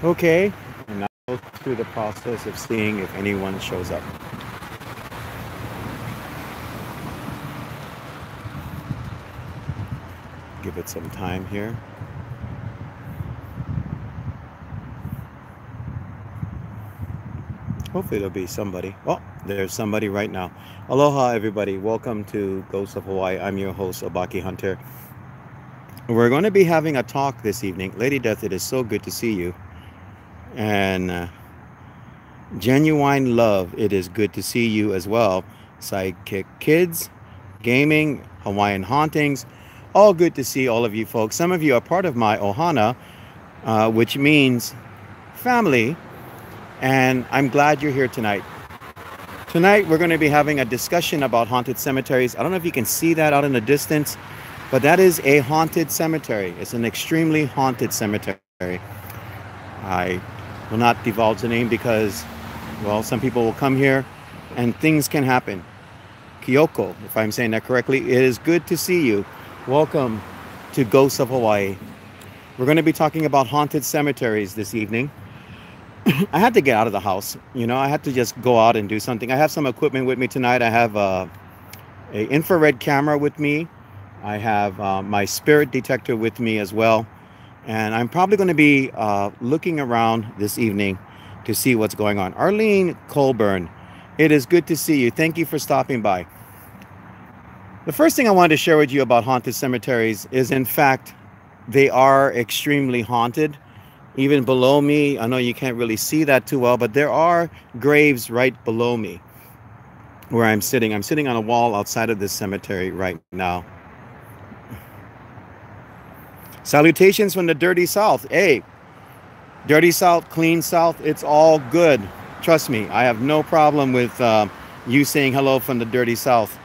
Okay, and now go through the process of seeing if anyone shows up. Give it some time here. Hopefully there'll be somebody. Oh, there's somebody right now. Aloha, everybody. Welcome to Ghosts of Hawaii. I'm your host, Obaki Hunter. We're going to be having a talk this evening. Lady Death, it is so good to see you. And Genuine Love, it is good to see you as well. Sidekick Kids, Gaming, Hawaiian Hauntings, all good to see all of you folks. Some of you are part of my Ohana, which means family, and I'm glad you're here tonight. Tonight, we're going to be having a discussion about haunted cemeteries. I don't know if you can see that out in the distance, but that is a haunted cemetery. It's an extremely haunted cemetery. I will not divulge the name because, well, some people will come here and things can happen. Kyoko, if I'm saying that correctly, it is good to see you. Welcome to Ghosts of Hawaii. We're going to be talking about haunted cemeteries this evening. I had to get out of the house. I had to just go out and do something. I have some equipment with me tonight. I have a infrared camera with me. I have my spirit detector with me as well. And I'm probably going to be looking around this evening to see what's going on. Arlene Colburn, it is good to see you. Thank you for stopping by. The first thing I wanted to share with you about haunted cemeteries is, in fact, they are extremely haunted. Even below me, I know you can't really see that too well, but there are graves right below me where I'm sitting. I'm sitting on a wall outside of this cemetery right now. Salutations from the Dirty South. Hey, Dirty South, Clean South, it's all good. Trust me, I have no problem with you saying hello from the Dirty South.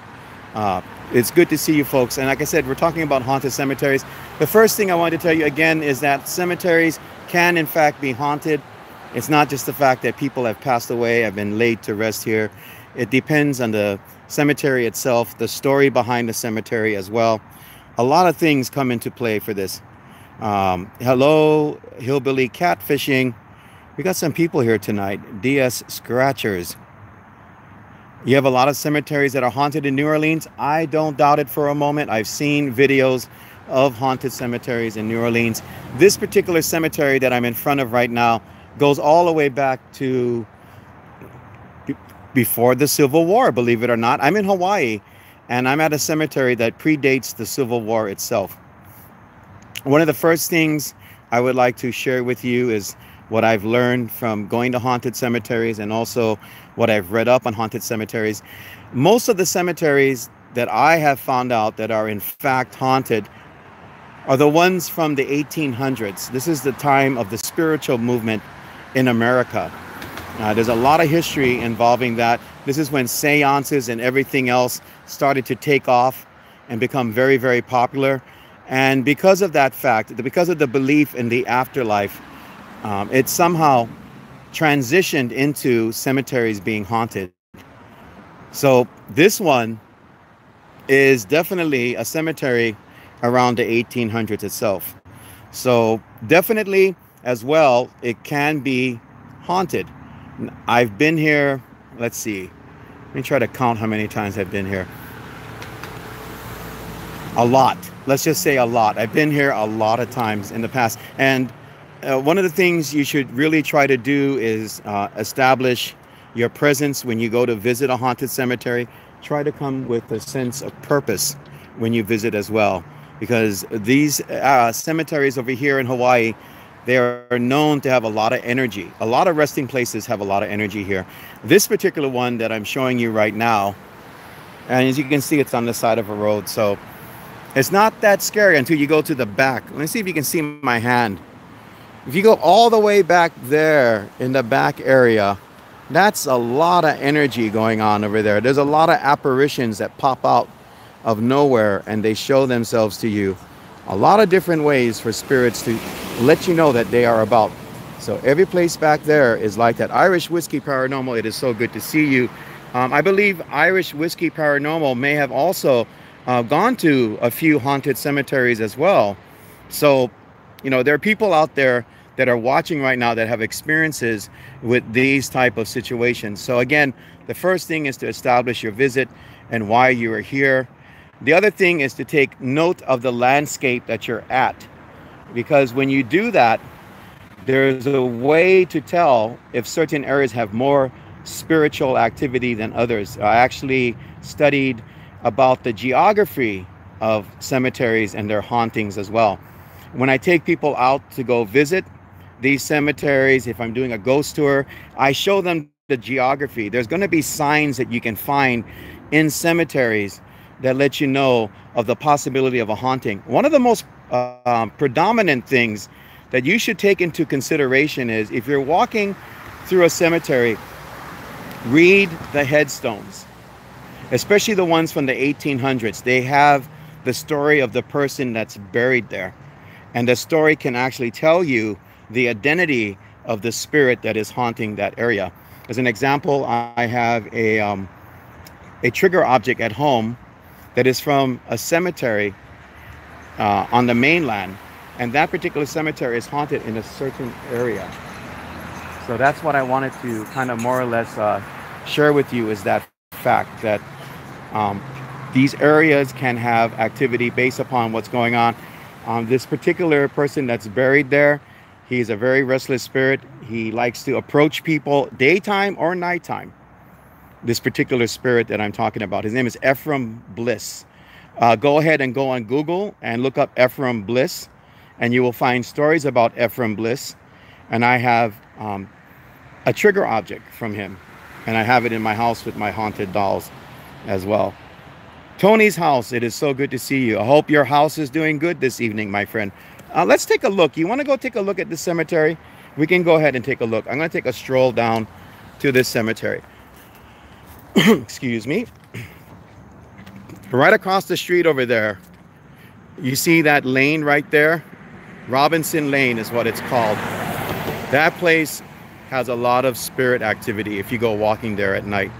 It's good to see you folks. And like I said, we're talking about haunted cemeteries. The first thing I want to tell you again is that cemeteries can in fact be haunted. It's not just the fact that people have passed away, have been laid to rest here. It depends on the cemetery itself, the story behind the cemetery as well. A lot of things come into play for this. Hello, Hillbilly Catfishing. We got some people here tonight. DS Scratchers. You have a lot of cemeteries that are haunted in New Orleans. I don't doubt it for a moment. I've seen videos of haunted cemeteries in New Orleans. This particular cemetery that I'm in front of right now goes all the way back to before the Civil War, believe it or not. I'm in Hawaii, and I'm at a cemetery that predates the Civil War itself. One of the first things I would like to share with you is what I've learned from going to haunted cemeteries and also what I've read up on haunted cemeteries. Most of the cemeteries that I have found out that are in fact haunted are the ones from the 1800s. This is the time of the spiritual movement in America. There's a lot of history involving that. This is when seances and everything else started to take off and become very, very popular. And because of that fact, because of the belief in the afterlife, it somehow transitioned into cemeteries being haunted. So this one is definitely a cemetery around the 1800s itself. So definitely as well, it can be haunted. I've been here, let's see, let me try to count how many times I've been here. A lot. Let's just say a lot. I've been here a lot of times in the past. And one of the things you should really try to do is establish your presence when you go to visit a haunted cemetery. Try to come with a sense of purpose when you visit as well. Because these cemeteries over here in Hawaii, they are known to have a lot of energy. A lot of resting places have a lot of energy here. This particular one that I'm showing you right now, and as you can see, it's on the side of a road. So it's not that scary until you go to the back. Let me see if you can see my hand. If you go all the way back there in the back area, that's a lot of energy going on over there. There's a lot of apparitions that pop out of nowhere and they show themselves to you. A lot of different ways for spirits to let you know that they are about. So every place back there is like that. Irish Whiskey Paranormal, it is so good to see you. I believe Irish Whiskey Paranormal may have also gone to a few haunted cemeteries as well. So, there are people out there that are watching right now that have experiences with these type of situations. So again, the first thing is to establish your visit and why you are here. The other thing is to take note of the landscape that you're at, because when you do that, there's a way to tell if certain areas have more spiritual activity than others. I actually studied about the geography of cemeteries and their hauntings as well. When I take people out to go visit these cemeteries, if I'm doing a ghost tour, I show them the geography. There's going to be signs that you can find in cemeteries that let you know of the possibility of a haunting. One of the most predominant things that you should take into consideration is if you're walking through a cemetery, read the headstones, especially the ones from the 1800s. They have the story of the person that's buried there. And the story can actually tell you the identity of the spirit that is haunting that area. As an example, I have a trigger object at home that is from a cemetery on the mainland. And that particular cemetery is haunted in a certain area. So that's what I wanted to kind of more or less share with you, is that fact that these areas can have activity based upon what's going on. This particular person that's buried there, he's a very restless spirit. He likes to approach people daytime or nighttime. This particular spirit that I'm talking about, his name is Ephraim Bliss. Go ahead and go on Google and look up Ephraim Bliss, and you will find stories about Ephraim Bliss. And I have a trigger object from him, and I have it in my house with my haunted dolls as well. Tony's house, it is so good to see you. I hope your house is doing good this evening, my friend. Let's take a look. You want to go take a look at this cemetery? We can go ahead and take a look. I'm going to take a stroll down to this cemetery. Excuse me. Right across the street over there, you see that lane right there? Robinson Lane is what it's called. That place has a lot of spirit activity if you go walking there at night.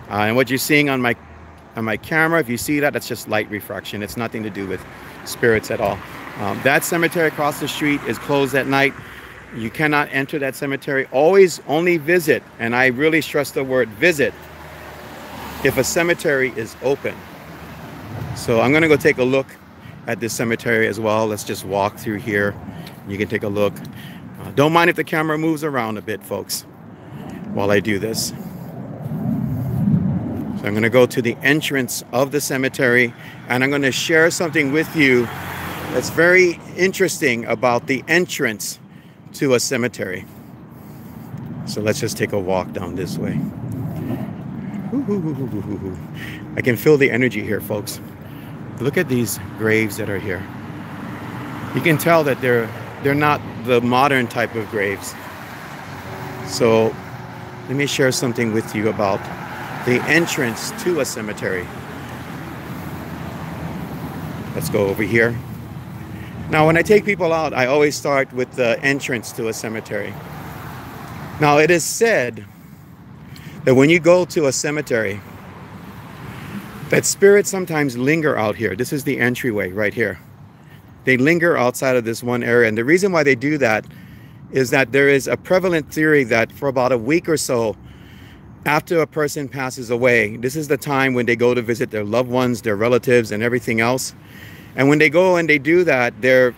And what you're seeing on my camera, if you see that, that's just light refraction. It's nothing to do with spirits at all. That cemetery across the street is closed at night. You cannot enter that cemetery. Always only visit, and I really stress the word visit, if a cemetery is open. So I'm going to go take a look at this cemetery as well. Let's just walk through here. You can take a look. Don't mind if the camera moves around a bit, folks, while I do this. So I'm going to go to the entrance of the cemetery, and I'm going to share something with you that's very interesting about the entrance to a cemetery. So let's just take a walk down this way. I can feel the energy here, folks. Look at these graves that are here. You can tell that they're not the modern type of graves. So let me share something with you about the entrance to a cemetery. Let's go over here. Now, when I take people out, I always start with the entrance to a cemetery. Now, it is said that when you go to a cemetery, that spirits sometimes linger out here. This is the entryway right here. They linger outside of this one area. And the reason why they do that is that there is a prevalent theory that for about a week or so after a person passes away, this is the time when they go to visit their loved ones, their relatives, and everything else. And when they go and they do that, they're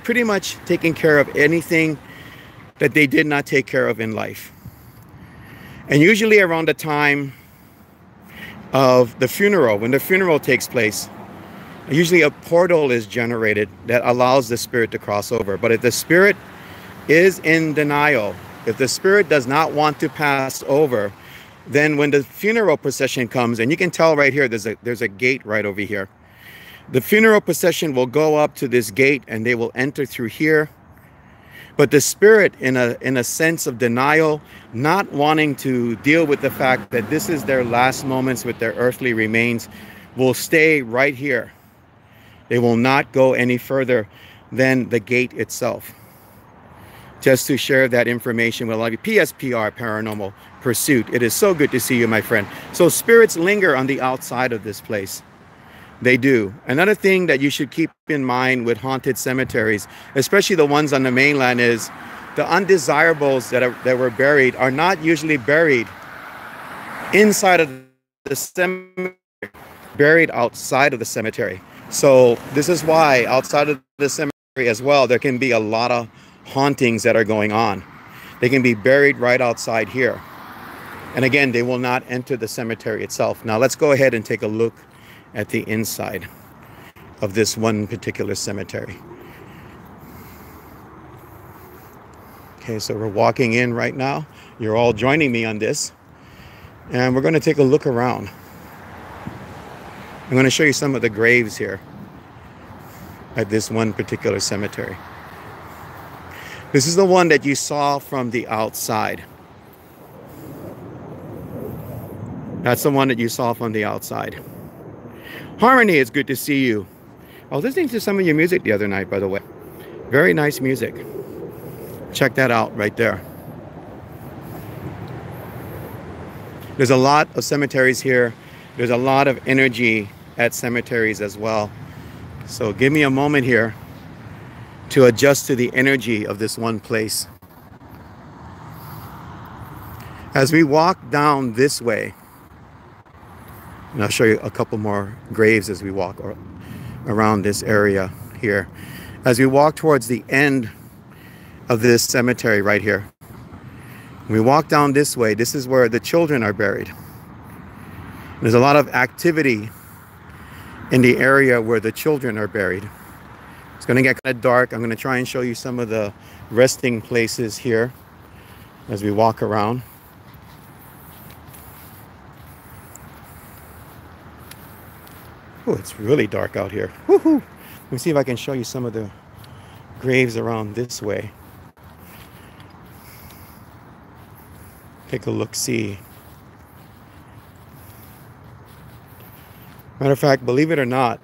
pretty much taking care of anything that they did not take care of in life. And usually around the time of the funeral, when the funeral takes place, usually a portal is generated that allows the spirit to cross over. But if the spirit is in denial, if the spirit does not want to pass over, then when the funeral procession comes, and you can tell right here, there's a gate right over here. The funeral procession will go up to this gate and they will enter through here. But the spirit, in a sense of denial, not wanting to deal with the fact that this is their last moments with their earthly remains, will stay right here. They will not go any further than the gate itself. Just to share that information with all of you. PSPR, Paranormal Pursuit. It is so good to see you, my friend. So spirits linger on the outside of this place. They do. Another thing that you should keep in mind with haunted cemeteries, especially the ones on the mainland, is the undesirables that were buried are not usually buried inside of the cemetery, buried outside of the cemetery. So this is why outside of the cemetery as well, there can be a lot of hauntings that are going on. They can be buried right outside here. And again, they will not enter the cemetery itself. Now let's go ahead and take a look at the inside of this one particular cemetery. Okay, so we're walking in right now. You're all joining me on this. And we're going to take a look around. I'm going to show you some of the graves here at this one particular cemetery. This is the one that you saw from the outside. That's the one that you saw from the outside. Harmony, it's good to see you. I was listening to some of your music the other night, by the way. Very nice music. Check that out right there. There's a lot of cemeteries here. There's a lot of energy at cemeteries as well. So give me a moment here to adjust to the energy of this one place. As we walk down this way, and I'll show you a couple more graves as we walk around this area here. As we walk towards the end of this cemetery right here, we walk down this way. This is where the children are buried. There's a lot of activity in the area where the children are buried. It's going to get kind of dark. I'm going to try and show you some of the resting places here as we walk around. Oh, it's really dark out here. Woohoo! Let me see if I can show you some of the graves around this way. Take a look, see. Matter of fact, believe it or not,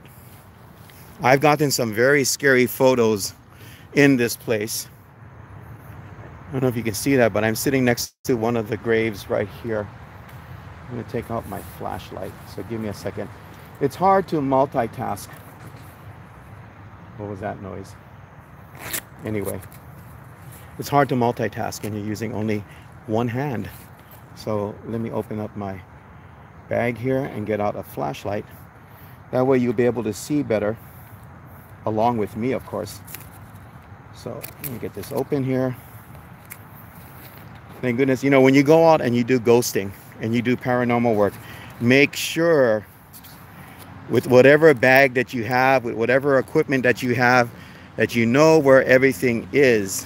I've gotten some very scary photos in this place. I don't know if you can see that, but I'm sitting next to one of the graves right here. I'm going to take out my flashlight, so give me a second. It's hard to multitask. What was that noise? Anyway, it's hard to multitask when you're using only one hand. So let me open up my bag here and get out a flashlight. That way you'll be able to see better, along with me, of course. So let me get this open here. Thank goodness, you know, when you go out and you do ghosting and you do paranormal work, make sure with whatever bag that you have, with whatever equipment that you have, that you know where everything is.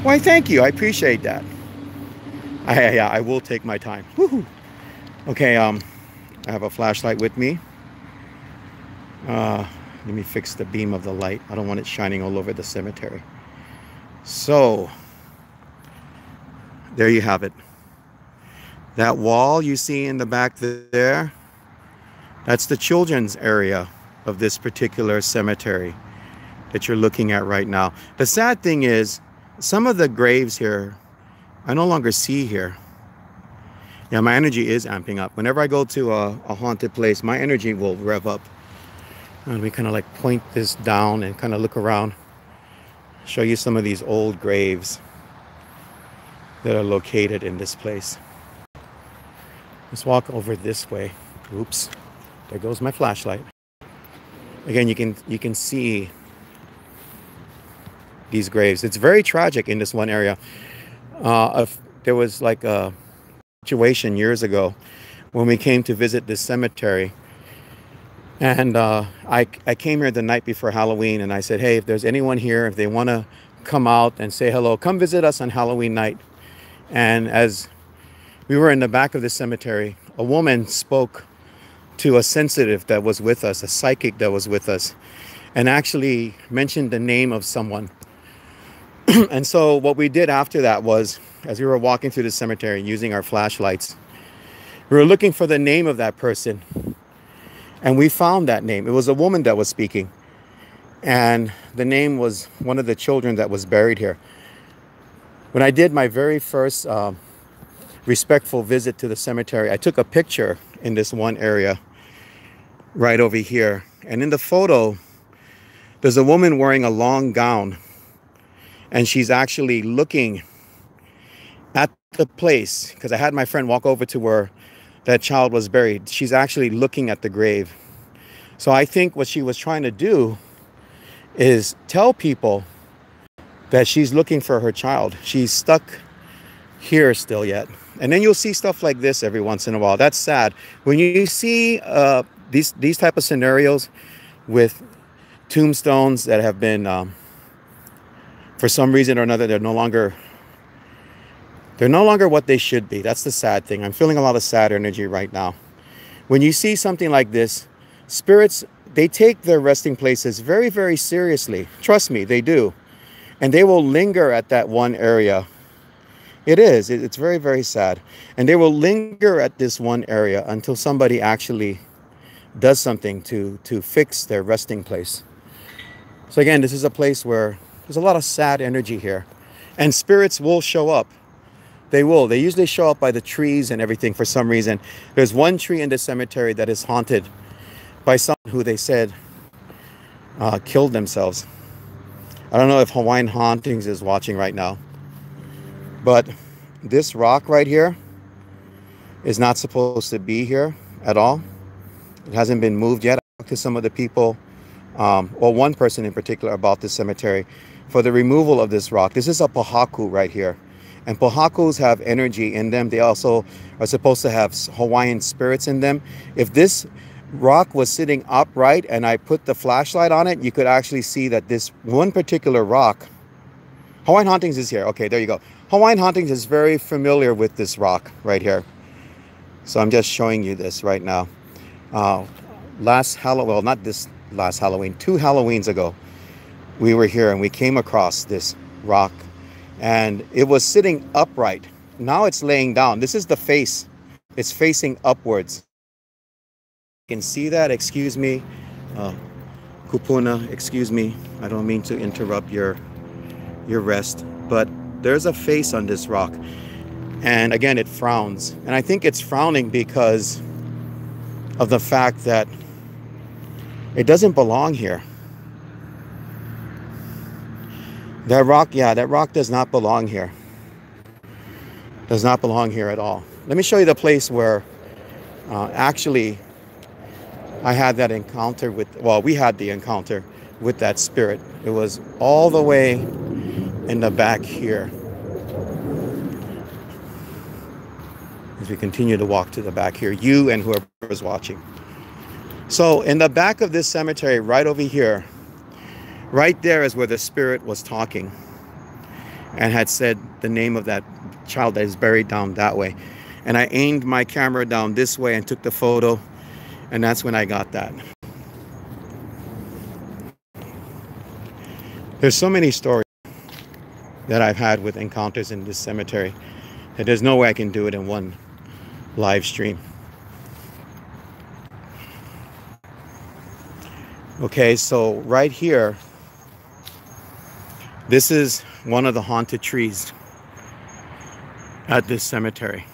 Why, thank you. I appreciate that. I will take my time. Woohoo. Okay, I have a flashlight with me. Let me fix the beam of the light. I don't want it shining all over the cemetery. So, there you have it. That wall you see in the back there, that's the children's area of this particular cemetery that you're looking at right now. The sad thing is, some of the graves here, I no longer see here. Yeah, my energy is amping up. Whenever I go to a haunted place, my energy will rev up. And we kind of like point this down and kind of look around. Show you some of these old graves that are located in this place. Let's walk over this way. Oops, there goes my flashlight. Again, you can see these graves. It's very tragic in this one area. There was like a situation years ago when we came to visit this cemetery, and I came here the night before Halloween, and I said, hey, if there's anyone here, if they want to come out and say hello, come visit us on Halloween night. And as we were in the back of the cemetery, a woman spoke to a sensitive that was with us, a psychic that was with us, and actually mentioned the name of someone. And so what we did after that was, as we were walking through the cemetery using our flashlights, we were looking for the name of that person. And we found that name. It was a woman that was speaking. And the name was one of the children that was buried here. When I did my very first respectful visit to the cemetery, I took a picture in this one area right over here. And in the photo, There's a woman wearing a long gown, and she's actually looking at the place, because I had my friend walk over to where that child was buried. She's actually looking at the grave. So I think what she was trying to do is tell people that she's looking for her child. She's stuck here still yet. And then you'll see stuff like this every once in a while. That's sad. When you see these type of scenarios with tombstones that have been, for some reason or another, they're no longer what they should be. That's the sad thing. I'm feeling a lot of sad energy right now. When you see something like this, spirits, they take their resting places very, very seriously. Trust me, they do. And they will linger at that one area. It's very, very sad. And they will linger at this one area until somebody actually does something to fix their resting place. So again, this is a place where there's a lot of sad energy here. And spirits will show up. They will. They usually show up by the trees and everything for some reason. There's one tree in the cemetery that is haunted by someone who they said killed themselves. I don't know if Hawaiian Hauntings is watching right now, but this rock right here is not supposed to be here at all. It hasn't been moved yet. I talked to some of the people, or one person in particular, about this cemetery for the removal of this rock. This is a pohaku right here. And pohakus have energy in them. They also are supposed to have Hawaiian spirits in them. If this rock was sitting upright and I put the flashlight on it, you could actually see that this one particular rock, Hawaiian Hauntings is here. Okay, there you go. Hawaiian Hauntings is very familiar with this rock right here. So I'm just showing you this right now. Last Halloween, well, not this last Halloween, 2 Halloweens ago, we were here and we came across this rock and it was sitting upright. Now it's laying down. This is the face. It's facing upwards. You can see that. Excuse me, Kupuna, excuse me. I don't mean to interrupt your rest, but there's a face on this rock. And again, it frowns. And I think it's frowning because of the fact that it doesn't belong here. That rock, yeah, that rock does not belong here. Does not belong here at all. Let me show you the place where actually I had that encounter with, well, we had the encounter with that spirit. It was all the way in the back here. As we continue to walk to the back here, you and whoever is watching. So in the back of this cemetery, right over here, right there is where the spirit was talking and had said the name of that child that is buried down that way. And I aimed my camera down this way and took the photo. And that's when I got that. There's so many stories that I've had with encounters in this cemetery that there's no way I can do it in one live stream. Okay, so right here, this is one of the haunted trees at this cemetery.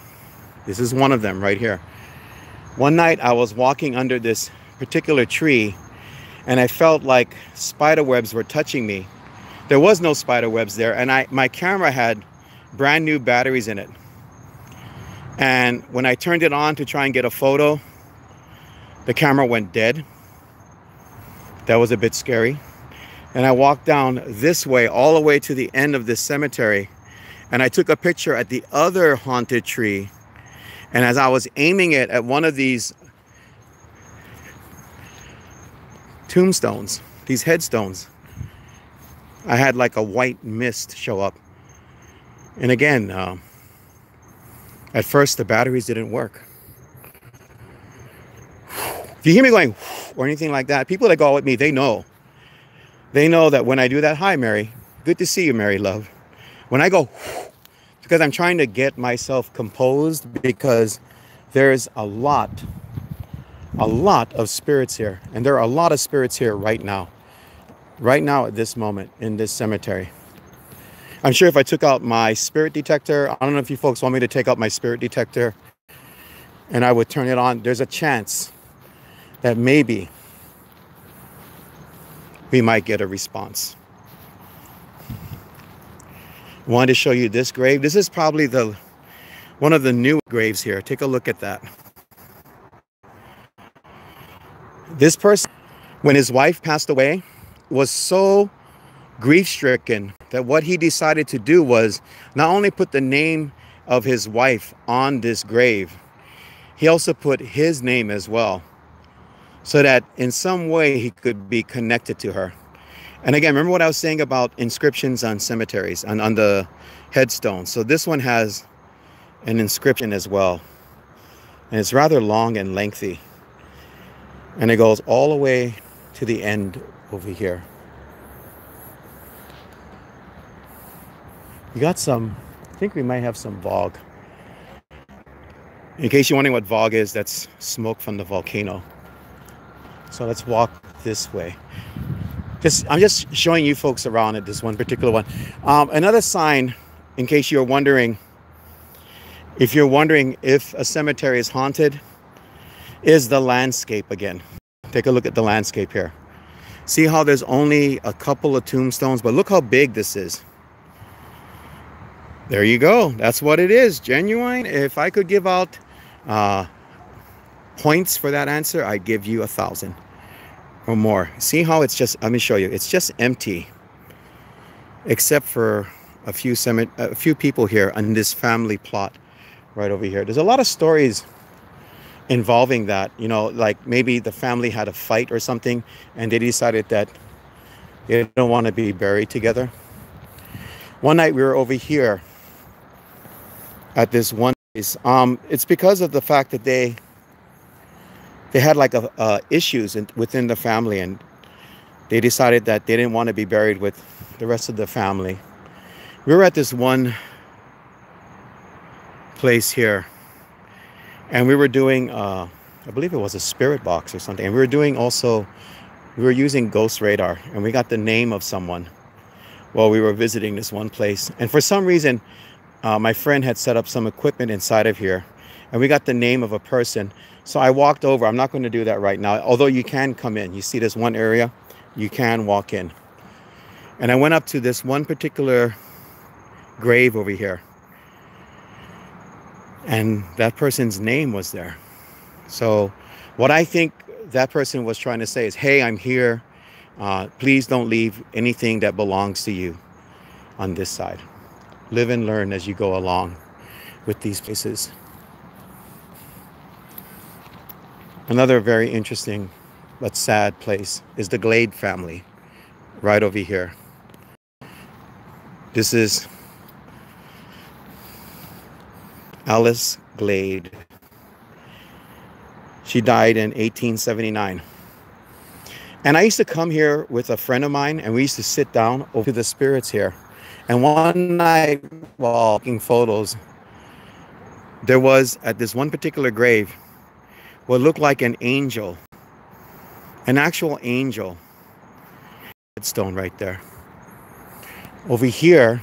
This is one of them right here. One night I was walking under this particular tree and I felt like spider webs were touching me. There was no spider webs there, and my camera had brand new batteries in it. And when I turned it on to try and get a photo, the camera went dead. That was a bit scary. And I walked down this way all the way to the end of this cemetery, and I took a picture at the other haunted tree. And as I was aiming it at one of these tombstones, these headstones, I had like a white mist show up. And again, at first the batteries didn't work. If you hear me going or anything like that, people that go out with me, they know. They know that when I do that, hi Mary, good to see you, Mary love. When I go, because I'm trying to get myself composed, because there's a lot of spirits here. And there are a lot of spirits here right now at this moment in this cemetery. I'm sure if I took out my spirit detector, I don't know if you folks want me to take out my spirit detector and I would turn it on, there's a chance that maybe we might get a response. I wanted to show you this grave. This is probably one of the new graves here. Take a look at that. This person, when his wife passed away, was so grief-stricken that what he decided to do was not only put the name of his wife on this grave, he also put his name as well, so that in some way he could be connected to her. And again, remember what I was saying about inscriptions on cemeteries, on the headstones. So this one has an inscription as well. And it's rather long and lengthy. And it goes all the way to the end over here. We got some, I think we might have some VOG. In case you're wondering what VOG is, that's smoke from the volcano. So let's walk this way. I'm just showing you folks around at this one particular one. Another sign, in case you're wondering, if you're wondering if a cemetery is haunted, is the landscape again. Take a look at the landscape here. See how there's only a couple of tombstones, but look how big this is. There you go. That's what it is. Genuine. If I could give out points for that answer, I'd give you 1,000 or more. See how it's just, let me show you. It's just empty, except for a few people here on this family plot right over here. There's a lot of stories involving that, you know, like maybe the family had a fight or something and they decided that they don't want to be buried together. One night we were over here at this one place. It's because of the fact that they had like issues within the family, and they decided that they didn't want to be buried with the rest of the family. We were at this one place here, and we were doing I believe it was a spirit box or something, and we were using Ghost Radar, and we got the name of someone while we were visiting this one place. And for some reason, my friend had set up some equipment inside of here, and we got the name of a person. So I walked over. I'm not going to do that right now, although you can come in. You see this one area, you can walk in. And I went up to this one particular grave over here, and that person's name was there. So what I think that person was trying to say is, hey, I'm here. Please don't leave anything that belongs to you on this side. Live and learn as you go along with these places. Another very interesting but sad place is the Glade family, right over here. This is Alice Glade. She died in 1879. And I used to come here with a friend of mine, and we used to sit down over the spirits here. And one night while taking photos, there was at this one particular grave what looked like an angel, an actual angel. Stone right there. Over here,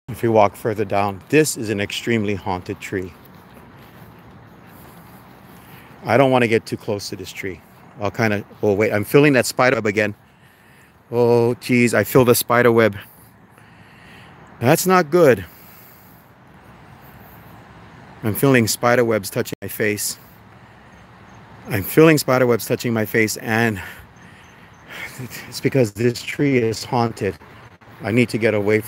if you walk further down, this is an extremely haunted tree. I don't want to get too close to this tree. I'll kind of, oh wait, I'm feeling that spider web again. Oh geez, I feel the spider web. That's not good. I'm feeling spider webs touching my face. I'm feeling spider webs touching my face, and it's because this tree is haunted. I need to get away.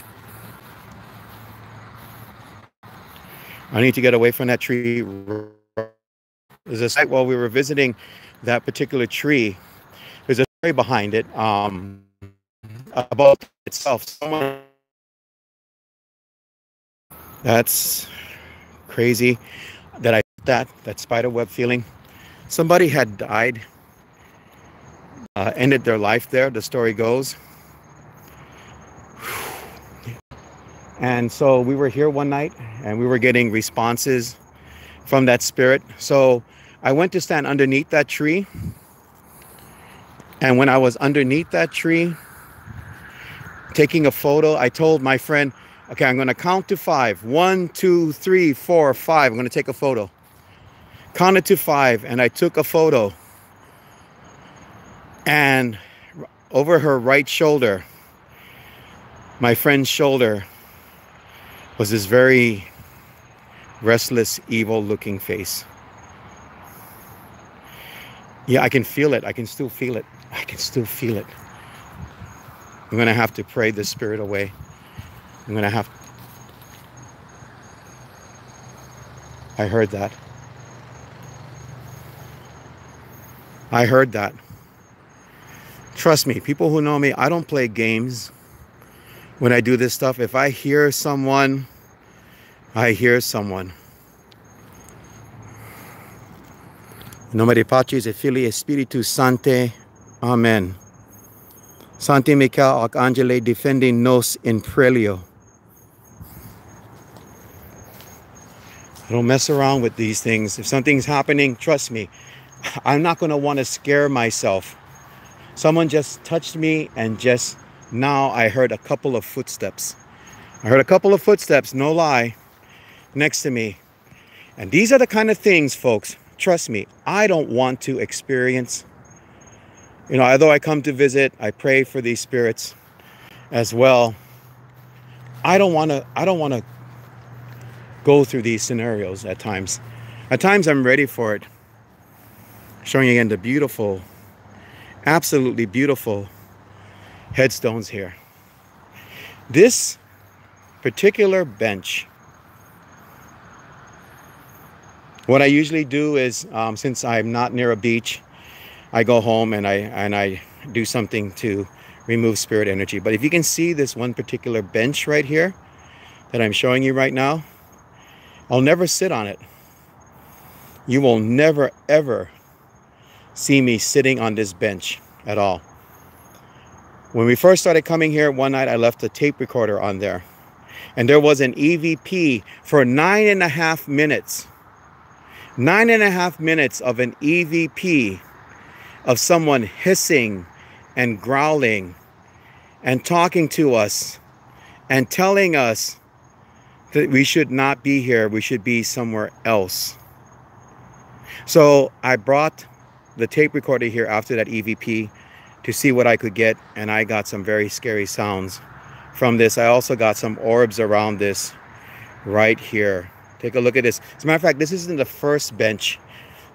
I need to get away from that tree. There's a site while we were visiting that particular tree. There's a story behind it about itself. That's crazy that I that spider web feeling. Somebody had died, ended their life there, the story goes. And so we were here one night and we were getting responses from that spirit. So I went to stand underneath that tree. And when I was underneath that tree, taking a photo, I told my friend, okay, I'm going to count to 5. 1, 2, 3, 4, 5. I'm going to take a photo. Counted to 5, and I took a photo. And over her right shoulder, my friend's shoulder, was this very restless, evil looking face. Yeah, I can feel it. I can still feel it. I can still feel it. I'm going to have to pray the spirit away. I'm going to have... I heard that. I heard that. Trust me, people who know me, I don't play games when I do this stuff. If I hear someone, I hear someone. In nome dei Patris et Filii et Spiritus Sancti. Amen. Sancti Michael Arcangele, defendi nos in prelio. I don't mess around with these things. If something's happening, trust me, I'm not going to want to scare myself. Someone just touched me, and just now I heard a couple of footsteps. I heard a couple of footsteps, no lie, next to me. And these are the kind of things, folks, trust me, I don't want to experience. You know, although I come to visit, I pray for these spirits as well. I don't want to go through these scenarios at times. At times I'm ready for it. Showing you again the beautiful, absolutely beautiful headstones here. This particular bench, what I usually do is, since I'm not near a beach, I go home and I do something to remove spirit energy. But if you can see this one particular bench right here that I'm showing you right now, I'll never sit on it. You will never ever see me sitting on this bench at all. When we first started coming here, one night I left a tape recorder on there, and there was an EVP for 9.5 minutes. 9.5 minutes of an EVP of someone hissing and growling and talking to us and telling us that we should not be here, we should be somewhere else. So I brought the tape recorder here after that EVP to see what I could get, and I got some very scary sounds from this. I also got some orbs around this right here. Take a look at this. As a matter of fact, this isn't the first bench.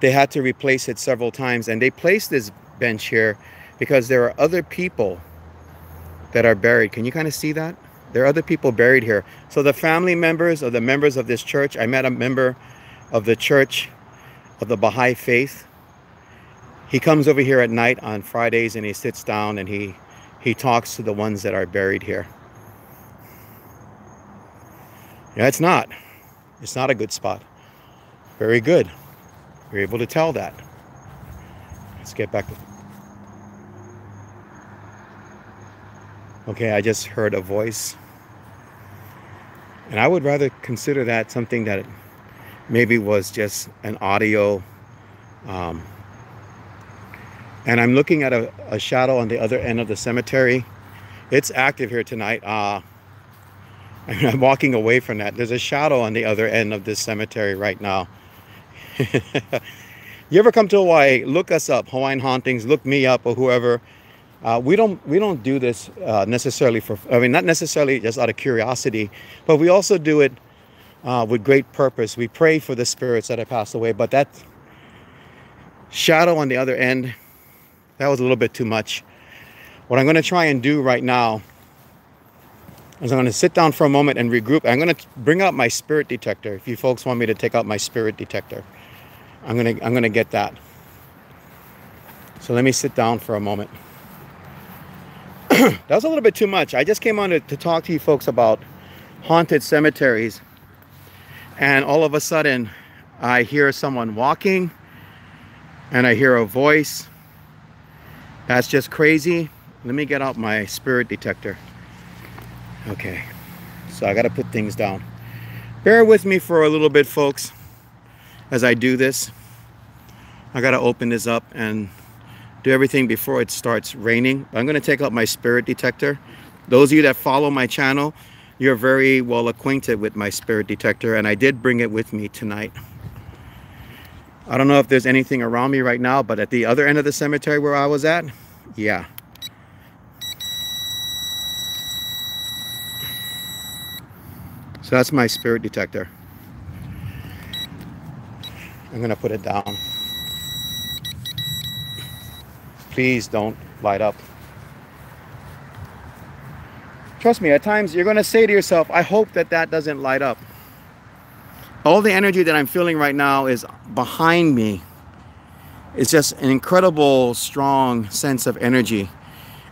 They had to replace it several times, and they placed this bench here because there are other people that are buried. Can you kind of see that? There are other people buried here. So the family members or the members of this church, I met a member of the church of the Baha'i faith. He comes over here at night on Fridays and he sits down and he talks to the ones that are buried here. Yeah, it's not a good spot. Very good. You're able to tell that. Let's get back to... Okay, I just heard a voice. And I would rather consider that something that maybe was just an audio. And I'm looking at a shadow on the other end of the cemetery. It's active here tonight. I'm walking away from that. There's a shadow on the other end of this cemetery right now. You ever come to Hawaii, look us up, Hawaiian Hauntings, look me up or whoever. We don't do this necessarily for, I mean, not necessarily just out of curiosity, but we also do it with great purpose. We pray for the spirits that have passed away, but that shadow on the other end, that was a little bit too much. What I'm going to try and do right now is I'm going to sit down for a moment and regroup. I'm going to bring out my spirit detector. If you folks want me to take out my spirit detector, I'm going to get that. So let me sit down for a moment. That was a little bit too much. I just came on to talk to you folks about haunted cemeteries. And all of a sudden, I hear someone walking and I hear a voice. That's just crazy. Let me get out my spirit detector. Okay, so I got to put things down. Bear with me for a little bit, folks, as I do this. I got to open this up and do everything before it starts raining. I'm going to take out my spirit detector. Those of you that follow my channel, you're very well acquainted with my spirit detector, and I did bring it with me tonight. I don't know if there's anything around me right now, but at the other end of the cemetery where I was at, yeah, So that's my spirit detector. I'm gonna put it down. Please don't light up. Trust me, at times you're gonna say to yourself, I hope that that doesn't light up. All the energy that I'm feeling right now is behind me. It's just an incredible, strong sense of energy,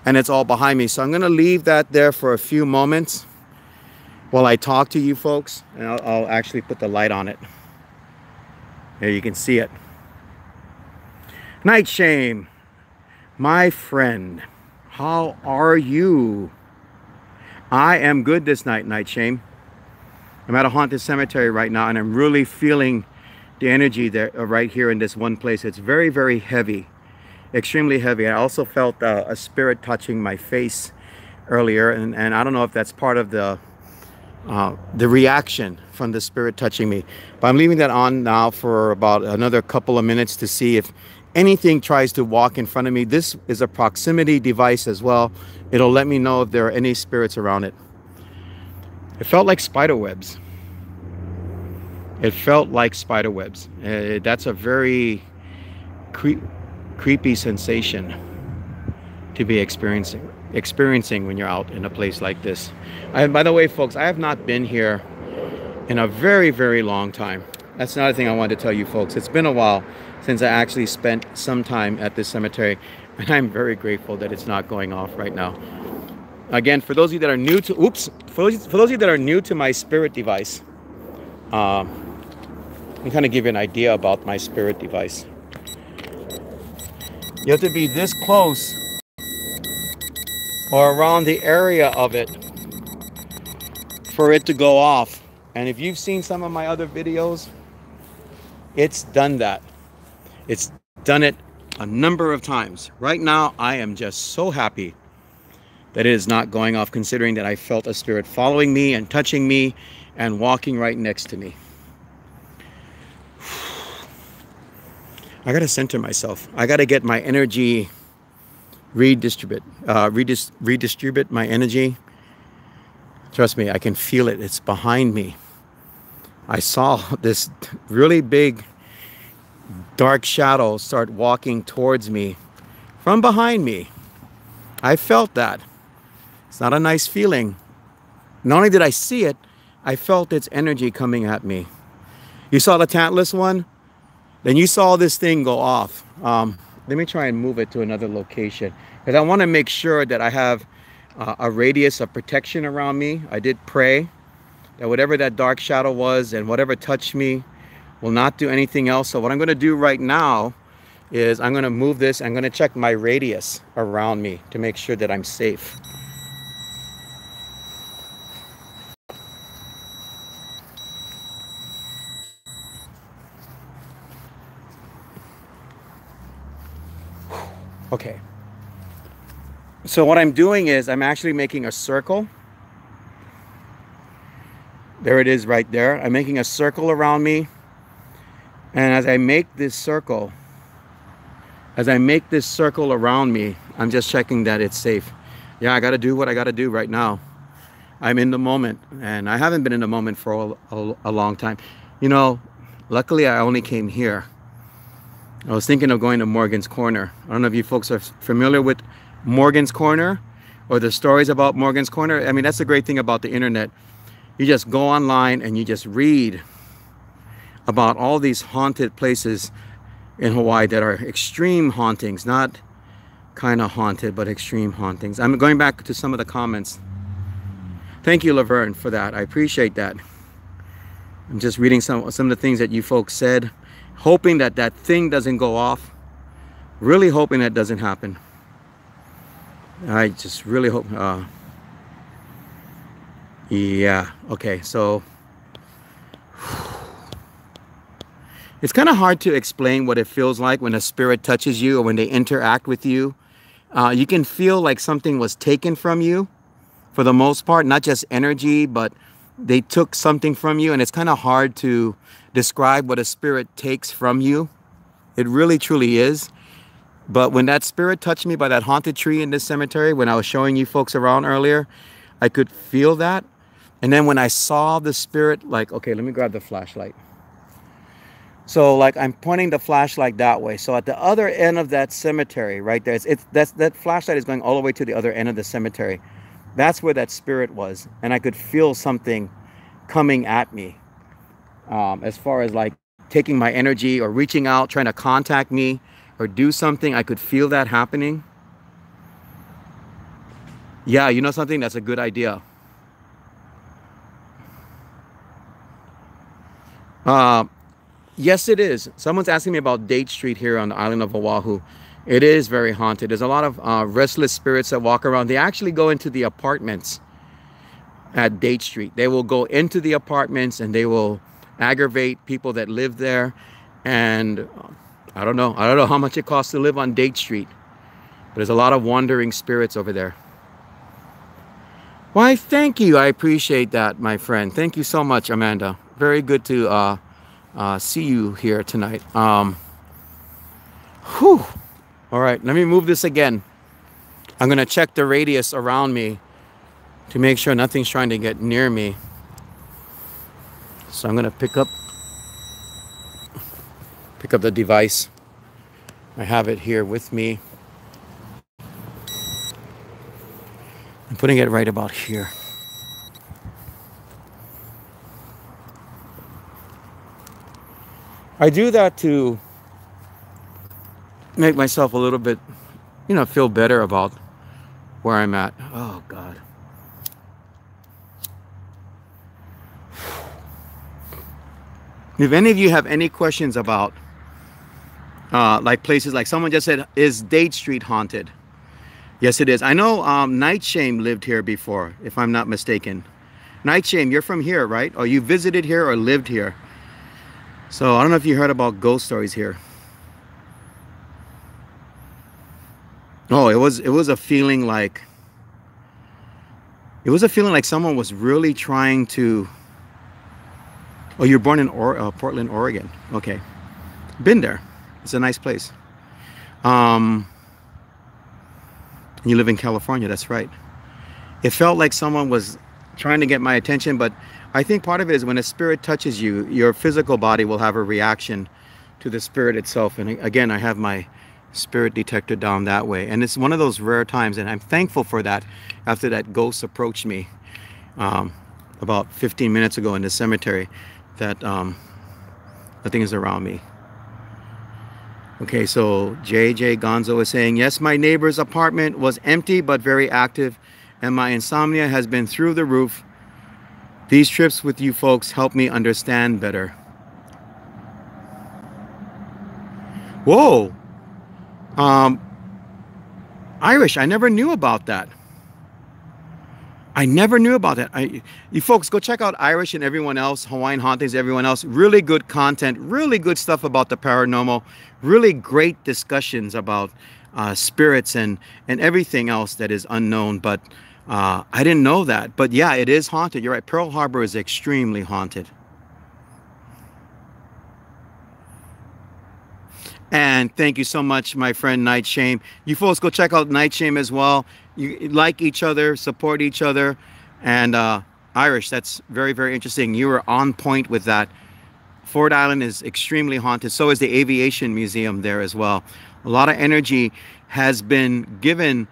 and it's all behind me. So I'm gonna leave that there for a few moments while I talk to you folks, and I'll actually put the light on it. There you can see it. Night Shame, my friend, how are you? I am good this night, Night Shame. I'm at a haunted cemetery right now, and I'm really feeling the energy there right here in this one place. It's very, very heavy, extremely heavy. I also felt a spirit touching my face earlier, and I don't know if that's part of the reaction from the spirit touching me, but I'm leaving that on now for about another couple of minutes to see if anything tries to walk in front of me. This is a proximity device as well. It'll let me know if there are any spirits around it. It felt like spider webs. It felt like spider webs. That's a very creepy sensation to be experiencing when you're out in a place like this. By the way, folks, I have not been here in a very, very long time. That's another thing I wanted to tell you folks. It's been a while since I actually spent some time at this cemetery, and I'm very grateful that it's not going off right now. Again, for those of you that are new to, for those of you that are new to my spirit device, let me kind of give you an idea about my spirit device. You have to be this close or around the area of it for it to go off. And if you've seen some of my other videos, it's done that. It's done it a number of times. Right now, I am just so happy that it is not going off, considering that I felt a spirit following me and touching me and walking right next to me. I gotta center myself. I gotta get my energy redistribute my energy. Trust me, I can feel it. It's behind me. I saw this really big dark shadow start walking towards me from behind me. I felt that. It's not a nice feeling. Not only did I see it, I felt its energy coming at me. You saw the Tantalus one? Then you saw this thing go off. Let me try and move it to another location, because I want to make sure that I have a radius of protection around me. I did pray that whatever that dark shadow was and whatever touched me will not do anything else. So what I'm going to do right now is I'm going to move this. I'm going to check my radius around me to make sure that I'm safe. Okay. So what I'm doing is I'm actually making a circle. There it is right there. I'm making a circle around me. And as I make this circle around me, I'm just checking that it's safe. Yeah, I got to do what I got to do right now. I'm in the moment, and I haven't been in the moment for a long time. You know, luckily I only came here. I was thinking of going to Morgan's Corner. I don't know if you folks are familiar with Morgan's Corner or the stories about Morgan's Corner. I mean, that's the great thing about the internet. You just go online and you just read about all these haunted places in Hawaii that are extreme hauntings, not kind of haunted, but extreme hauntings. I'm going back to some of the comments. Thank you, Laverne, for that. I appreciate that. I'm just reading some of the things that you folks said, hoping that that thing doesn't go off. Really hoping that doesn't happen. I just really hope. Yeah, okay, so it's kind of hard to explain what it feels like when a spirit touches you or when they interact with you. You can feel like something was taken from you for the most part, not just energy, but they took something from you, and it's kind of hard to describe what a spirit takes from you. It really truly is. But when that spirit touched me by that haunted tree in this cemetery, when I was showing you folks around earlier, I could feel that. And then when I saw the spirit, like, okay, let me grab the flashlight. So like I'm pointing the flashlight that way. So at the other end of that cemetery, right there, that flashlight is going all the way to the other end of the cemetery. That's where that spirit was, and I could feel something coming at me, as far as like taking my energy or reaching out, trying to contact me or do something. I could feel that happening. Yeah, you know something? That's a good idea. Yes, it is. Someone's asking me about Date Street here on the island of Oahu. It is very haunted. There's a lot of restless spirits that walk around. They actually go into the apartments at Date Street. They will go into the apartments and they will aggravate people that live there. And I don't know how much it costs to live on Date Street, but there's a lot of wandering spirits over there. Why, thank you. I appreciate that, my friend. Thank you so much, Amanda. Very good to see you here tonight. Whew. All right, let me move this again. I'm gonna check the radius around me to make sure nothing's trying to get near me. So I'm gonna pick up the device. I have it here with me. I'm putting it right about here. I do that to make myself a little bit, feel better about where I'm at. Oh, God. If any of you have any questions about like places, like someone just said, is Date Street haunted? Yes, it is. I know Night Shame lived here before, if I'm not mistaken. Night Shame, you're from here, right? Or you visited here or lived here. So I don't know if you heard about ghost stories here. Oh, it was a feeling like someone was really trying to. Oh, you're born in Portland, Oregon. Okay, been there. It's a nice place. You live in California. That's right. It felt like someone was trying to get my attention, but I think part of it is when a spirit touches you, your physical body will have a reaction to the spirit itself. And again, I have my spirit detector down that way, and it's one of those rare times, and I'm thankful for that. After that ghost approached me about 15 minutes ago in the cemetery, that nothing is around me. Okay, so JJ Gonzo is saying, yes, my neighbor's apartment was empty but very active, and my insomnia has been through the roof. These trips with you folks help me understand better. Whoa. Irish, I never knew about that. I never knew about that. You folks go check out Irish and everyone else, Hawaiian Hauntings, everyone else. Really good content, really good stuff about the paranormal, really great discussions about spirits and everything else that is unknown. But I didn't know that. But yeah, it is haunted. You're right. Pearl Harbor is extremely haunted. And thank you so much, my friend Night Shame. You folks go check out Night Shame as well. You like each other, support each other. And Irish, that's very, very interesting. You were on point with that. Ford Island is extremely haunted. So is the Aviation Museum there as well. A lot of energy has been given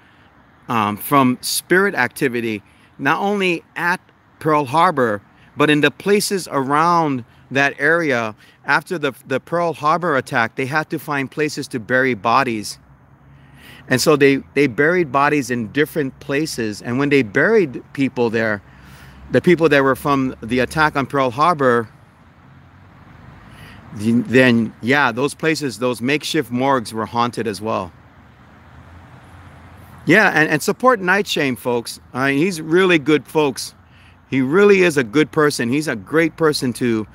from spirit activity, not only at Pearl Harbor, but in the places around that area. After the Pearl Harbor attack, they had to find places to bury bodies. And so they buried bodies in different places. And when they buried people there, the people that were from the attack on Pearl Harbor, then yeah, those places, those makeshift morgues were haunted as well. Yeah, and support Night Shame, folks. He's really good, folks. He really is a good person. He's a great person to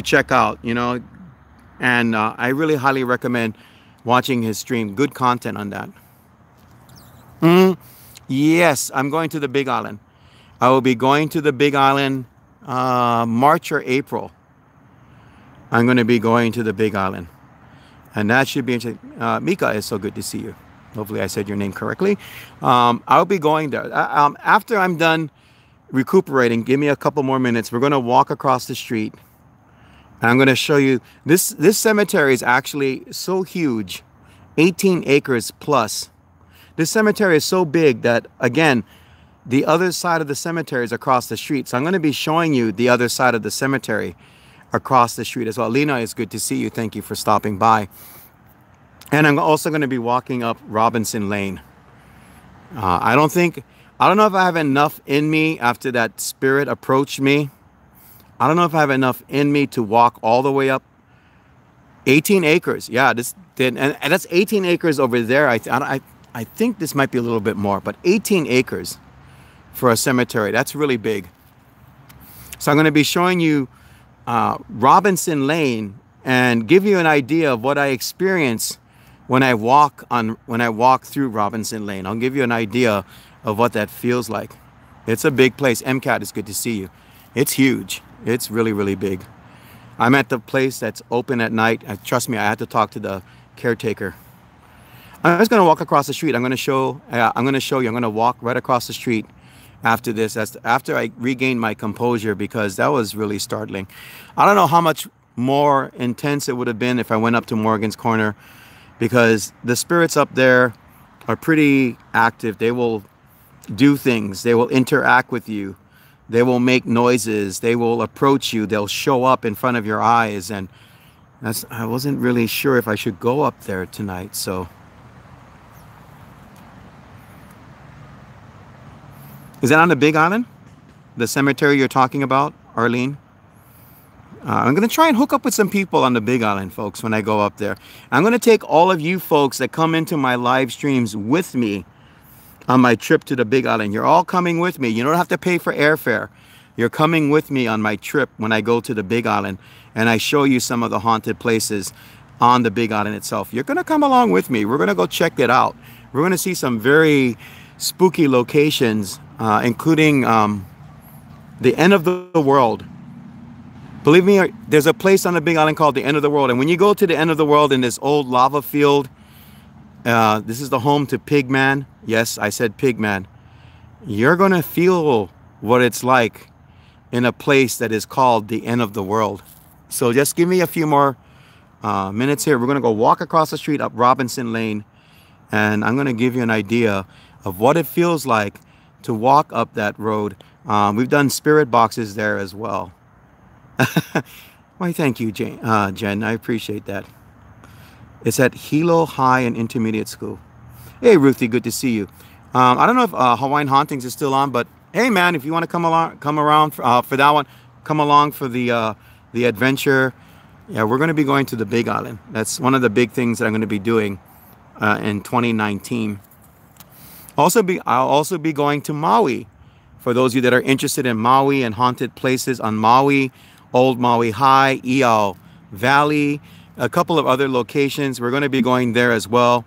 check out, and I really highly recommend watching his stream. Good content on that. Yes, I'm going to the Big Island. I will be going to the Big Island March or April. I'm going to be going to the Big Island, and that should be interesting. Mika, it's so good to see you. Hopefully I said your name correctly. I'll be going there after I'm done recuperating. Give me a couple more minutes. We're going to walk across the street. And I'm going to show you this cemetery is actually so huge, 18 acres plus. This cemetery is so big that, again, the other side of the cemetery is across the street. So I'm going to be showing you the other side of the cemetery across the street as well. Lena, it's good to see you. Thank you for stopping by. And I'm also going to be walking up Robinson Lane. I don't know if I have enough in me after that spirit approached me. I don't know if I have enough in me to walk all the way up 18 acres. Yeah, and that's 18 acres over there. I think this might be a little bit more, but 18 acres for a cemetery. That's really big. So I'm going to be showing you Robinson Lane and give you an idea of what I experience when I walk through Robinson Lane. I'll give you an idea of what that feels like. It's a big place. MCAT, is good to see you. It's huge. It's really, really big. I'm at the place that's open at night. Trust me, I had to talk to the caretaker. I'm just going to walk across the street. I'm going to show you. I'm going to walk right across the street after this. That's after I regain my composure, because that was really startling. I don't know how much more intense it would have been if I went up to Morgan's Corner, because the spirits up there are pretty active. They will do things. They will interact with you. They will make noises. They will approach you. They'll show up in front of your eyes. And I wasn't really sure if I should go up there tonight. So is that on the Big Island? The cemetery you're talking about, Arlene? I'm going to try and hook up with some people on the Big Island, folks, when I go up there. I'm going to take all of you folks that come into my live streams with me on my trip to the Big Island. You're all coming with me. You don't have to pay for airfare. You're coming with me on my trip when I go to the Big Island, and I show you some of the haunted places on the Big Island itself. You're going to come along with me. We're going to go check it out. We're going to see some very spooky locations, including the end of the world. Believe me, there's a place on the Big Island called the End of the World. And when you go to the End of the World in this old lava field, this is the home to Pigman. Yes, I said Pigman. You're going to feel what it's like in a place that is called the End of the World. So just give me a few more minutes here. We're going to go walk across the street up Robinson Lane, and I'm going to give you an idea of what it feels like to walk up that road. We've done spirit boxes there as well. Why, thank you, Jen. I appreciate that. It's at Hilo High and Intermediate School. Hey, Ruthie, good to see you. I don't know if Hawaiian Hauntings is still on, but hey, man, if you want to come around for that one, come along for the adventure. Yeah, we're going to be going to the Big Island. That's one of the big things that I'm going to be doing in 2019. I'll also be going to Maui. For those of you that are interested in Maui and haunted places on Maui, Old Maui High, Iao Valley, a couple of other locations. We're going to be going there as well.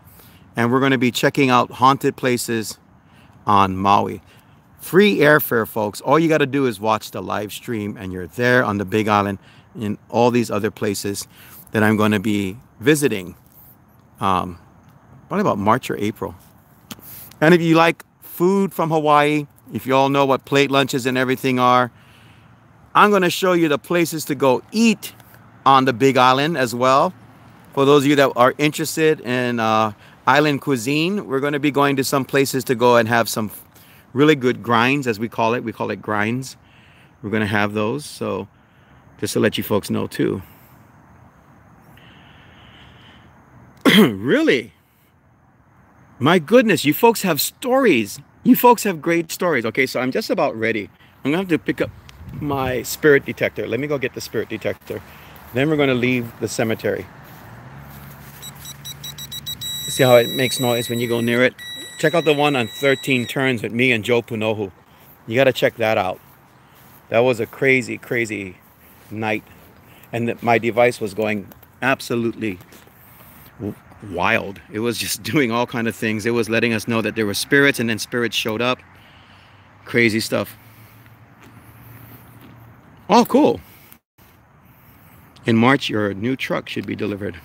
And we're going to be checking out haunted places on Maui. Free airfare, folks. All you got to do is watch the live stream, and you're there on the Big Island and all these other places that I'm going to be visiting. Probably about March or April. And if you like food from Hawaii, if you all know what plate lunches and everything are, I'm going to show you the places to go eat on the Big Island as well. For those of you that are interested in island cuisine, we're going to be going to some places to go and have some really good grinds, as we call it. We call it grinds. We're going to have those. So just to let you folks know too. Really? My goodness, you folks have stories. You folks have great stories. Okay, so I'm just about ready. I'm going to have to pick up my spirit detector. Let me go get the spirit detector. Then we're going to leave the cemetery. See how it makes noise when you go near it? Check out the one on 13 Turns with me and Joe Punohu. You got to check that out. That was a crazy, crazy night. And my device was going absolutely wild. It was just doing all kind of things. It was letting us know that there were spirits, and then spirits showed up. Crazy stuff. Oh, cool. In March, your new truck should be delivered.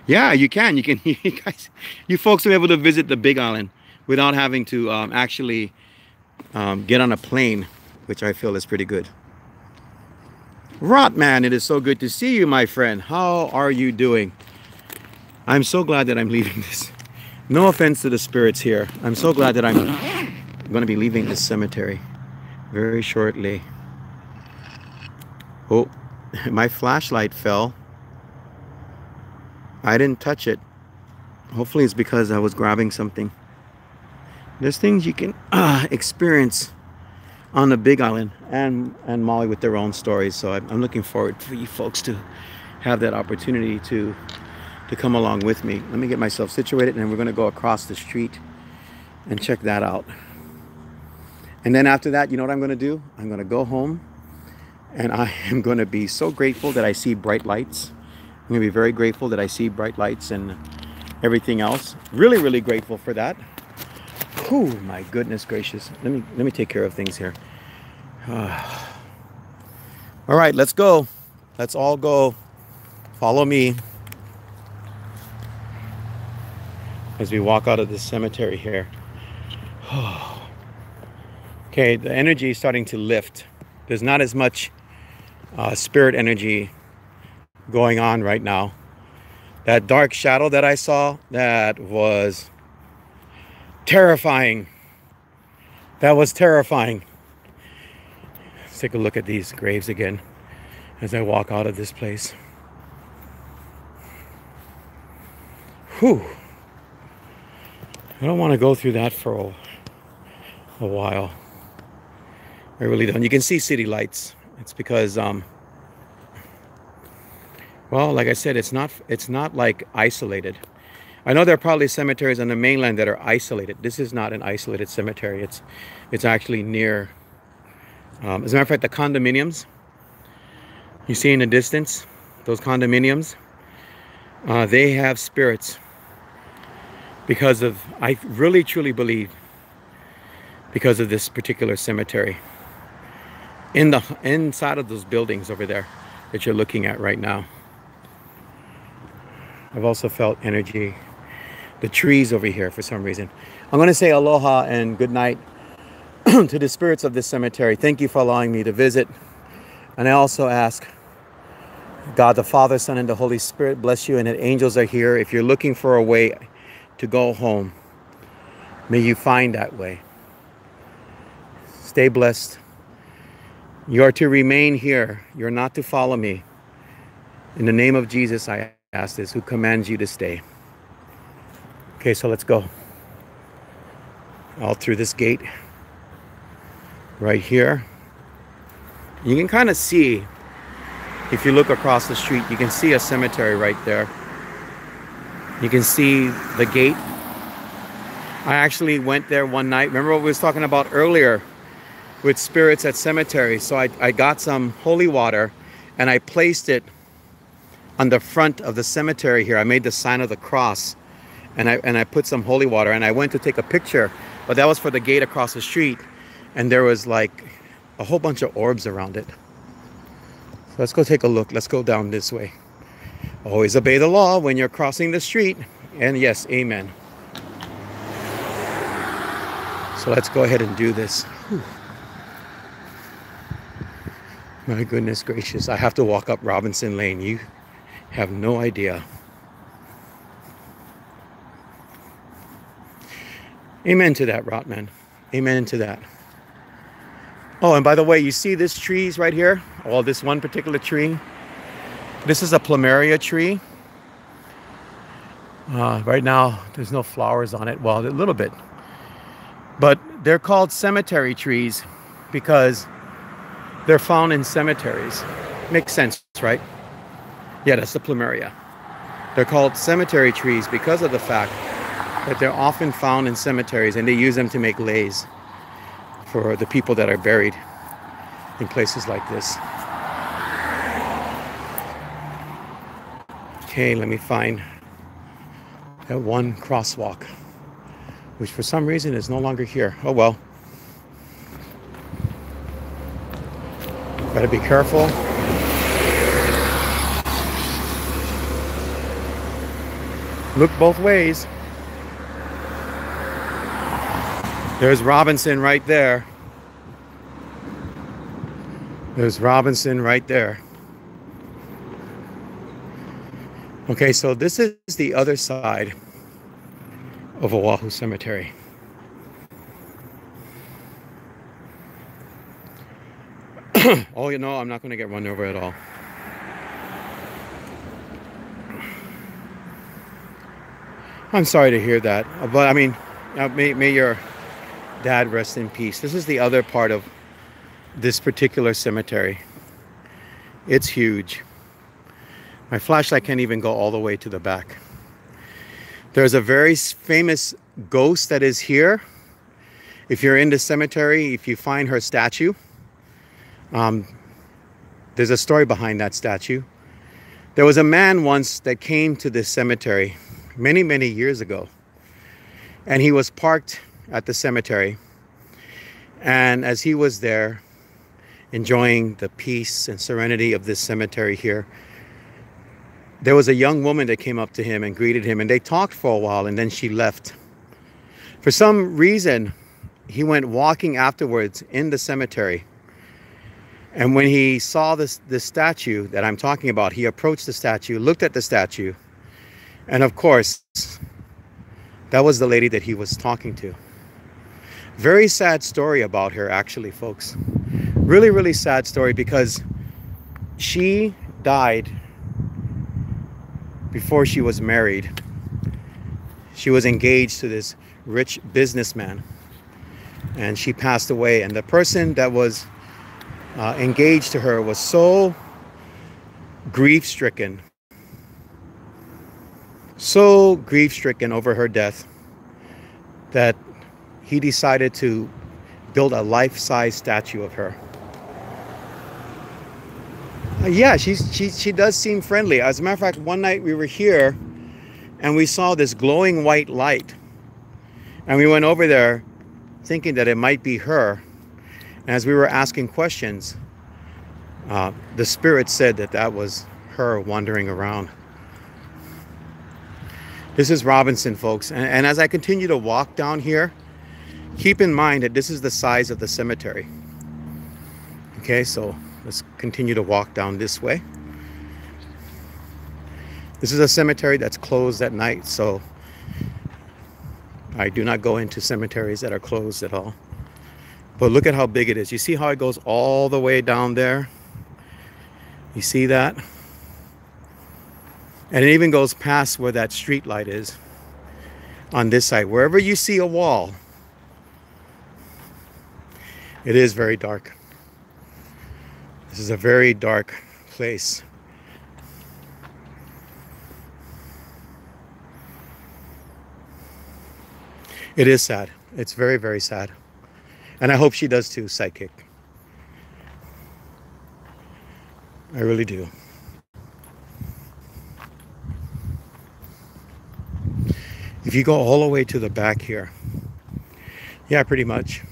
Yeah, you can. You folks will be able to visit the Big Island without having to actually get on a plane, which I feel is pretty good. Rotman, it is so good to see you, my friend. How are you doing? I'm so glad that I'm leaving this. No offense to the spirits here. I'm so glad that I'm going to be leaving this cemetery very shortly. Oh, my flashlight fell. I didn't touch it. Hopefully it's because I was grabbing something. There's things you can experience on the Big Island and Maui with their own stories. So I'm looking forward for you folks to have that opportunity to come along with me. Let me get myself situated, and we're going to go across the street and check that out. And then after that, you know what I'm going to do? I'm going to go home, and I am going to be so grateful that I see bright lights. I'm going to be very grateful that I see bright lights and everything else. Really, really grateful for that. Whew, my goodness gracious. Let me take care of things here. All right, let's go. Let's all go. Follow me as we walk out of this cemetery here. Okay, the energy is starting to lift. There's not as much spirit energy going on right now. That dark shadow that I saw, that was terrifying. That was terrifying. Let's take a look at these graves again as I walk out of this place. Whew. I don't want to go through that for a while. I really don't. You can see city lights. It's because, well, like I said, it's not like isolated. I know there are probably cemeteries on the mainland that are isolated. This is not an isolated cemetery. It's actually near. As a matter of fact, the condominiums you see in the distance, those condominiums, they have spirits. Because of, I really truly believe, because of this particular cemetery. Inside of those buildings over there that you're looking at right now. I've also felt energy. The trees over here for some reason. I'm going to say aloha and good night to the spirits of this cemetery. Thank you for allowing me to visit. And I also ask God the Father, Son, and the Holy Spirit bless you, and that angels are here. If you're looking for a way to go home, may you find that way. Stay blessed. You are to remain here. You're not to follow me. In the name of Jesus, I ask this, who commands you to stay. Okay, so let's go. All through this gate. Right here. You can kind of see, if you look across the street, you can see a cemetery right there. You can see the gate. I actually went there one night. Remember what we was talking about earlier with spirits at cemeteries? So I got some holy water and I placed it on the front of the cemetery here. I made the sign of the cross and I put some holy water, and I went to take a picture, but that was for the gate across the street, and there was like a whole bunch of orbs around it. So let's go take a look. Let's go down this way. Always obey the law when you're crossing the street. And yes, amen. So let's go ahead and do this. Whew. My goodness gracious. I have to walk up Robinson Lane. You have no idea. Amen to that, Rotman. Amen to that. Oh, and by the way, you see this trees right here? Oh, this one particular tree. This is a plumeria tree. Right now, there's no flowers on it. Well, a little bit. But they're called cemetery trees because they're found in cemeteries. Makes sense, right? Yeah, that's the plumeria. They're called cemetery trees because of the fact that they're often found in cemeteries, and they use them to make leis for the people that are buried in places like this. Okay, let me find that one crosswalk, which for some reason is no longer here. Oh well. Gotta be careful. Look both ways. There's Robinson right there. There's Robinson right there. Okay, so this is the other side of Oahu Cemetery. Oh, you know, I'm not going to get run over at all. I'm sorry to hear that, but I mean, may your dad rest in peace. This is the other part of this particular cemetery. It's huge. My flashlight can't even go all the way to the back. There's a very famous ghost that is here. If you're in the cemetery, if you find her statue, there's a story behind that statue. There was a man once that came to this cemetery many, many years ago, and he was parked at the cemetery. And as he was there, enjoying the peace and serenity of this cemetery here, there was a young woman that came up to him and greeted him, and they talked for a while, and then she left. For some reason, he went walking afterwards in the cemetery. And when he saw this statue that I'm talking about, he approached the statue, looked at the statue, and of course, that was the lady that he was talking to. Very sad story about her, actually, folks. Really, really sad story, because she died before she was married. She was engaged to this rich businessman, and she passed away. And the person that was engaged to her was so grief-stricken over her death that he decided to build a life-size statue of her. Yeah, she does seem friendly. As a matter of fact, one night we were here and we saw this glowing white light, and we went over there thinking that it might be her. And as we were asking questions, the spirit said that that was her wandering around. This is Robinson, folks. And as I continue to walk down here, keep in mind that this is the size of the cemetery. Okay, so let's continue to walk down this way. This is a cemetery that's closed at night, so I do not go into cemeteries that are closed at all. But look at how big it is. You see how it goes all the way down there? You see that? And it even goes past where that street light is on this side. Wherever you see a wall, it is very dark. This is a very dark place. It is sad. It's very, very sad. And I hope she does too, Psychic. I really do. If you go all the way to the back here, yeah, pretty much.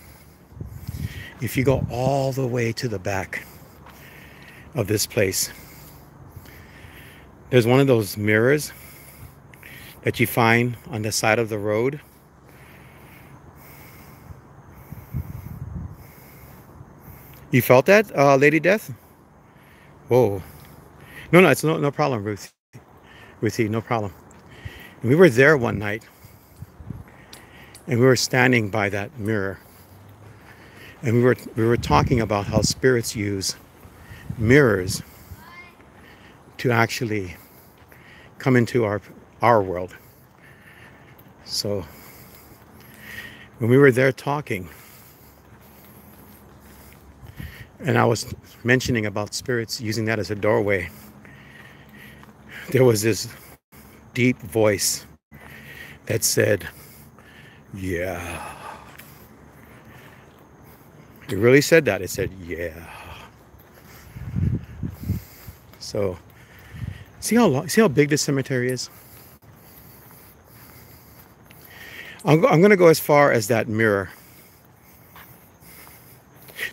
If you go all the way to the back of this place, there's one of those mirrors that you find on the side of the road. You felt that, Lady Death? Whoa. No, it's no problem, Ruthie, no problem. And we were there one night, and we were standing by that mirror, and we were talking about how spirits use mirrors to actually come into our world. So when we were there talking, and I was mentioning about spirits using that as a doorway, there was this deep voice that said, yeah. It really said that. It said, yeah. So, see how big this cemetery is? I'm going to go as far as that mirror.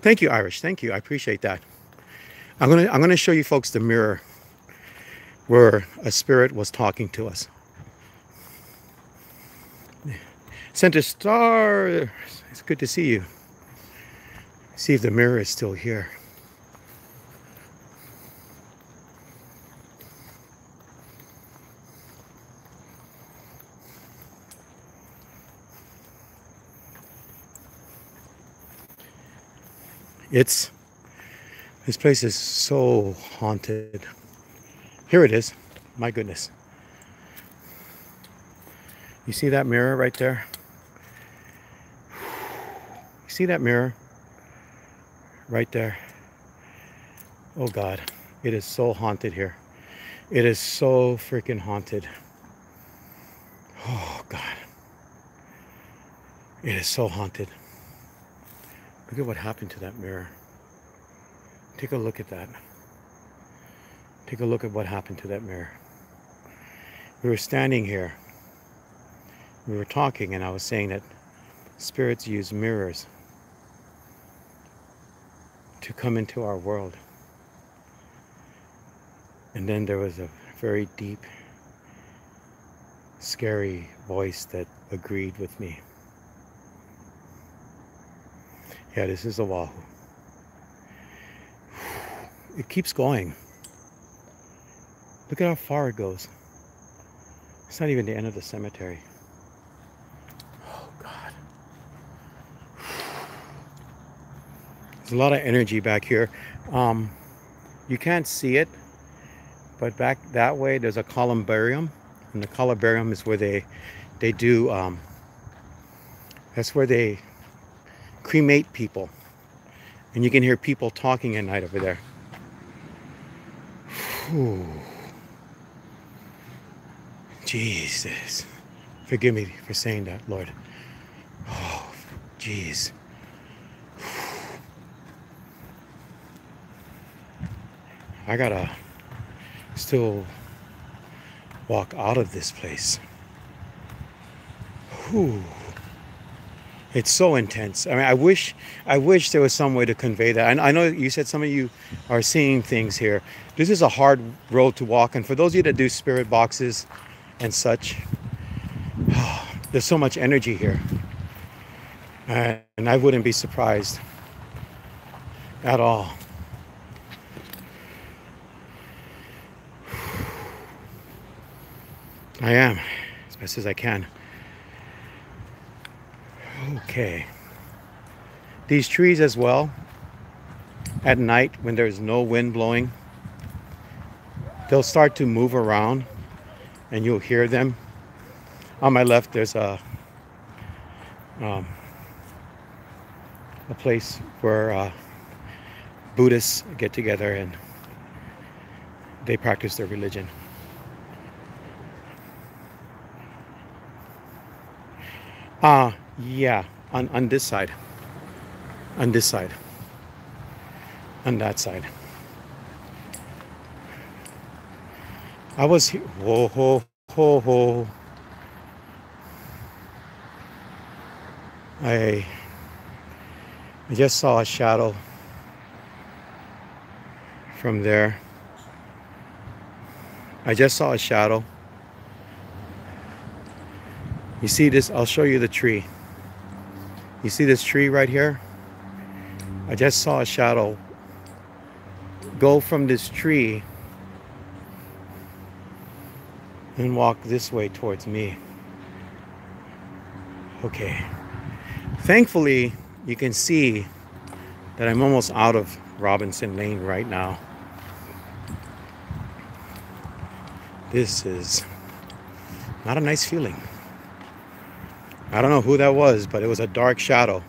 Thank you, Irish. Thank you. I appreciate that. I'm going to show you folks the mirror where a spirit was talking to us. Center Star, it's good to see you. See if the mirror is still here. This place is so haunted. Here it is. My goodness. You see that mirror right there? You see that mirror right there? Oh God, it is so haunted here. It is so freaking haunted. Oh God. It is so haunted. Look at what happened to that mirror. Take a look at that. Take a look at what happened to that mirror. We were standing here. We were talking, and I was saying that spirits use mirrors to come into our world. And then there was a very deep, scary voice that agreed with me. Yeah, this is Oahu. It keeps going. Look at how far it goes. It's not even the end of the cemetery. Oh God. There's a lot of energy back here. You can't see it, but back that way there's a columbarium, and the columbarium is where they do that's where they cremate people, and you can hear people talking at night over there. Whew. Jesus, forgive me for saying that, Lord. Oh, jeez. I gotta still walk out of this place. Whew. It's so intense. I mean, I wish there was some way to convey that. And I know you said some of you are seeing things here. This is a hard road to walk, and for those of you that do spirit boxes and such, there's so much energy here, and I wouldn't be surprised at all. I am, as best as I can. Okay. These trees as well, at night when there's no wind blowing, they'll start to move around and you'll hear them. On my left there's a place where Buddhists get together and they practice their religion. Yeah, on this side. On this side. On that side. I was here. Whoa, ho, ho, ho. I just saw a shadow from there. I just saw a shadow. You see this? I'll show you the tree. You see this tree right here? I just saw a shadow go from this tree and walk this way towards me. Okay. Thankfully, you can see that I'm almost out of Robinson Lane right now. This is not a nice feeling. I don't know who that was, but it was a dark shadow.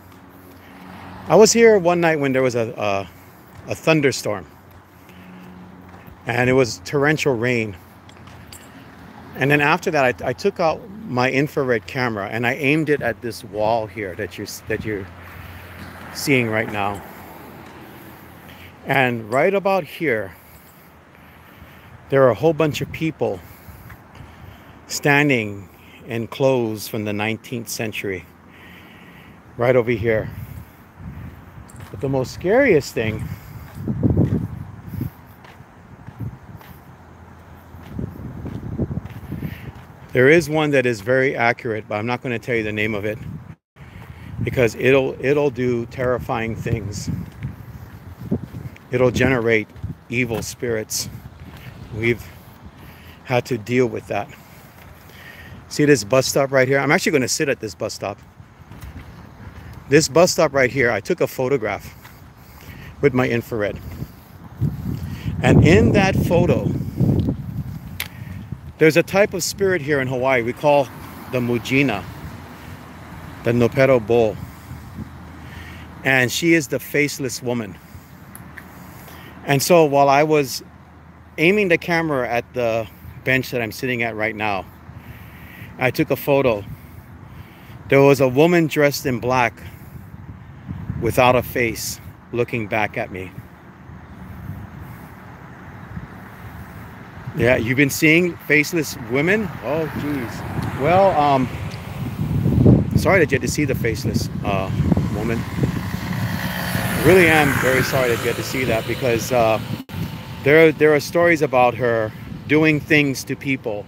I was here one night when there was a thunderstorm, and it was torrential rain. And then after that, I took out my infrared camera and I aimed it at this wall here that you're seeing right now. And right about here, there are a whole bunch of people standing in clothes from the 19th century, right over here. But the most scariest thing There is one that is very accurate, but I'm not going to tell you the name of it because it'll do terrifying things. It'll generate evil spirits. We've had to deal with that. See this bus stop right here? I'm actually going to sit at this bus stop. This bus stop right here, I took a photograph with my infrared. And in that photo, there's a type of spirit here in Hawaii we call the Mujina, the Nopero bull. And she is the faceless woman. And so while I was aiming the camera at the bench that I'm sitting at right now, I took a photo. There was a woman dressed in black without a face looking back at me. Yeah, you've been seeing faceless women? Oh, geez. Well, sorry that you had to see the faceless woman. I really am very sorry that you had to see that because there are stories about her doing things to people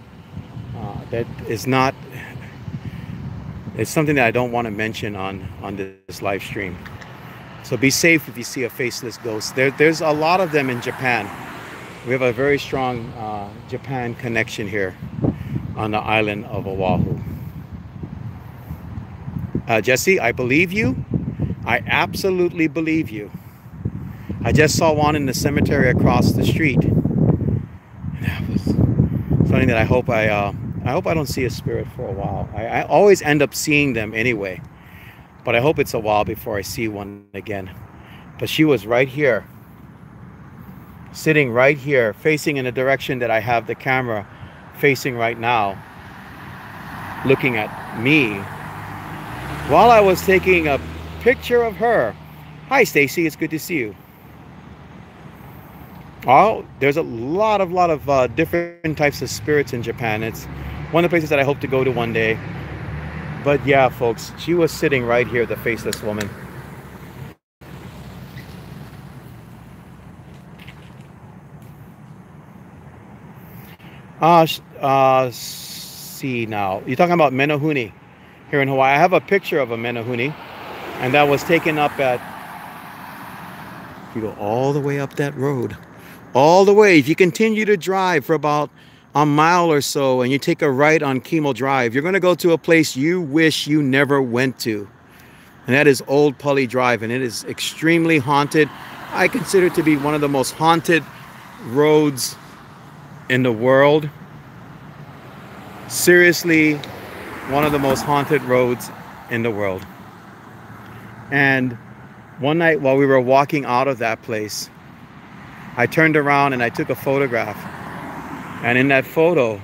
that is not, it's something that I don't want to mention on this live stream. So be safe if you see a faceless ghost. There's a lot of them in Japan. We have a very strong Japan connection here on the island of Oahu. Jesse, I believe you. I absolutely believe you. I just saw one in the cemetery across the street. And that was something that I hope I don't see a spirit for a while. I always end up seeing them anyway, but I hope it's a while before I see one again. But she was right here, sitting right here, facing in the direction that I have the camera facing right now, looking at me while I was taking a picture of her. Hi Stacy, it's good to see you. Oh, there's a lot of different types of spirits in Japan. It's one of the places that I hope to go to one day. But yeah, folks, she was sitting right here, the faceless woman. See now, you're talking about Menehune here in Hawaii. I have a picture of a Menehune, and that was taken up at, if you go all the way up that road, all the way, if you continue to drive for about a mile or so and you take a right on Kimo Drive, you're going to go to a place you wish you never went to, and that is Old Pali Drive, and it is extremely haunted. I consider it to be one of the most haunted roads in the world. Seriously, one of the most haunted roads in the world. And one night while we were walking out of that place, I turned around and I took a photograph. And in that photo,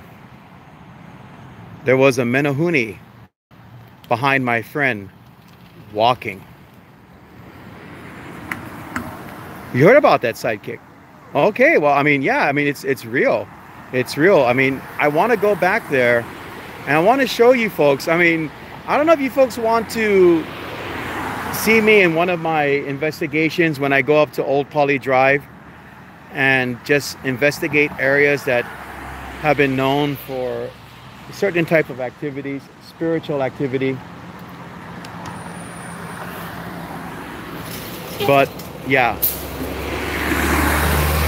there was a Menehune behind my friend walking. You heard about that, Sidekick? Okay, well, I mean, yeah, I mean, it's real. It's real. I mean, I want to go back there and I want to show you folks. I mean, I don't know if you folks want to see me in one of my investigations when I go up to Old Pali Drive and just investigate areas that have been known for certain type of activities, spiritual activity. But yeah,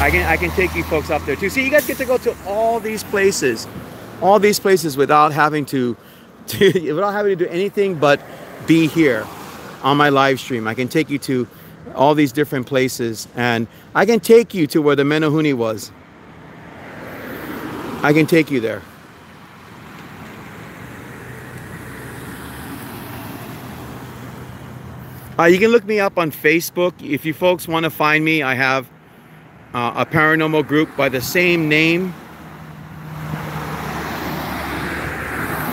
I can take you folks up there too. See, you guys get to go to all these places without having to do anything but be here on my live stream. I can take you to all these different places, and I can take you to where the Menehune was. I can take you there. You can look me up on Facebook. If you folks want to find me, I have a paranormal group by the same name.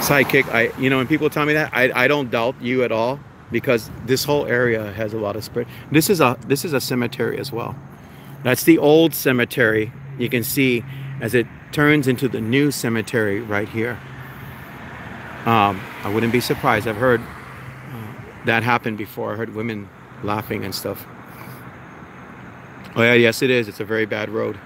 Sidekick, you know, when people tell me that, I don't doubt you at all, because this whole area has a lot of spirit. This is a cemetery as well. That's the old cemetery. You can see as it turns into the new cemetery right here. I wouldn't be surprised. I've heard that happen before. I heard women laughing and stuff. Oh yeah, yes it is. It's a very bad road.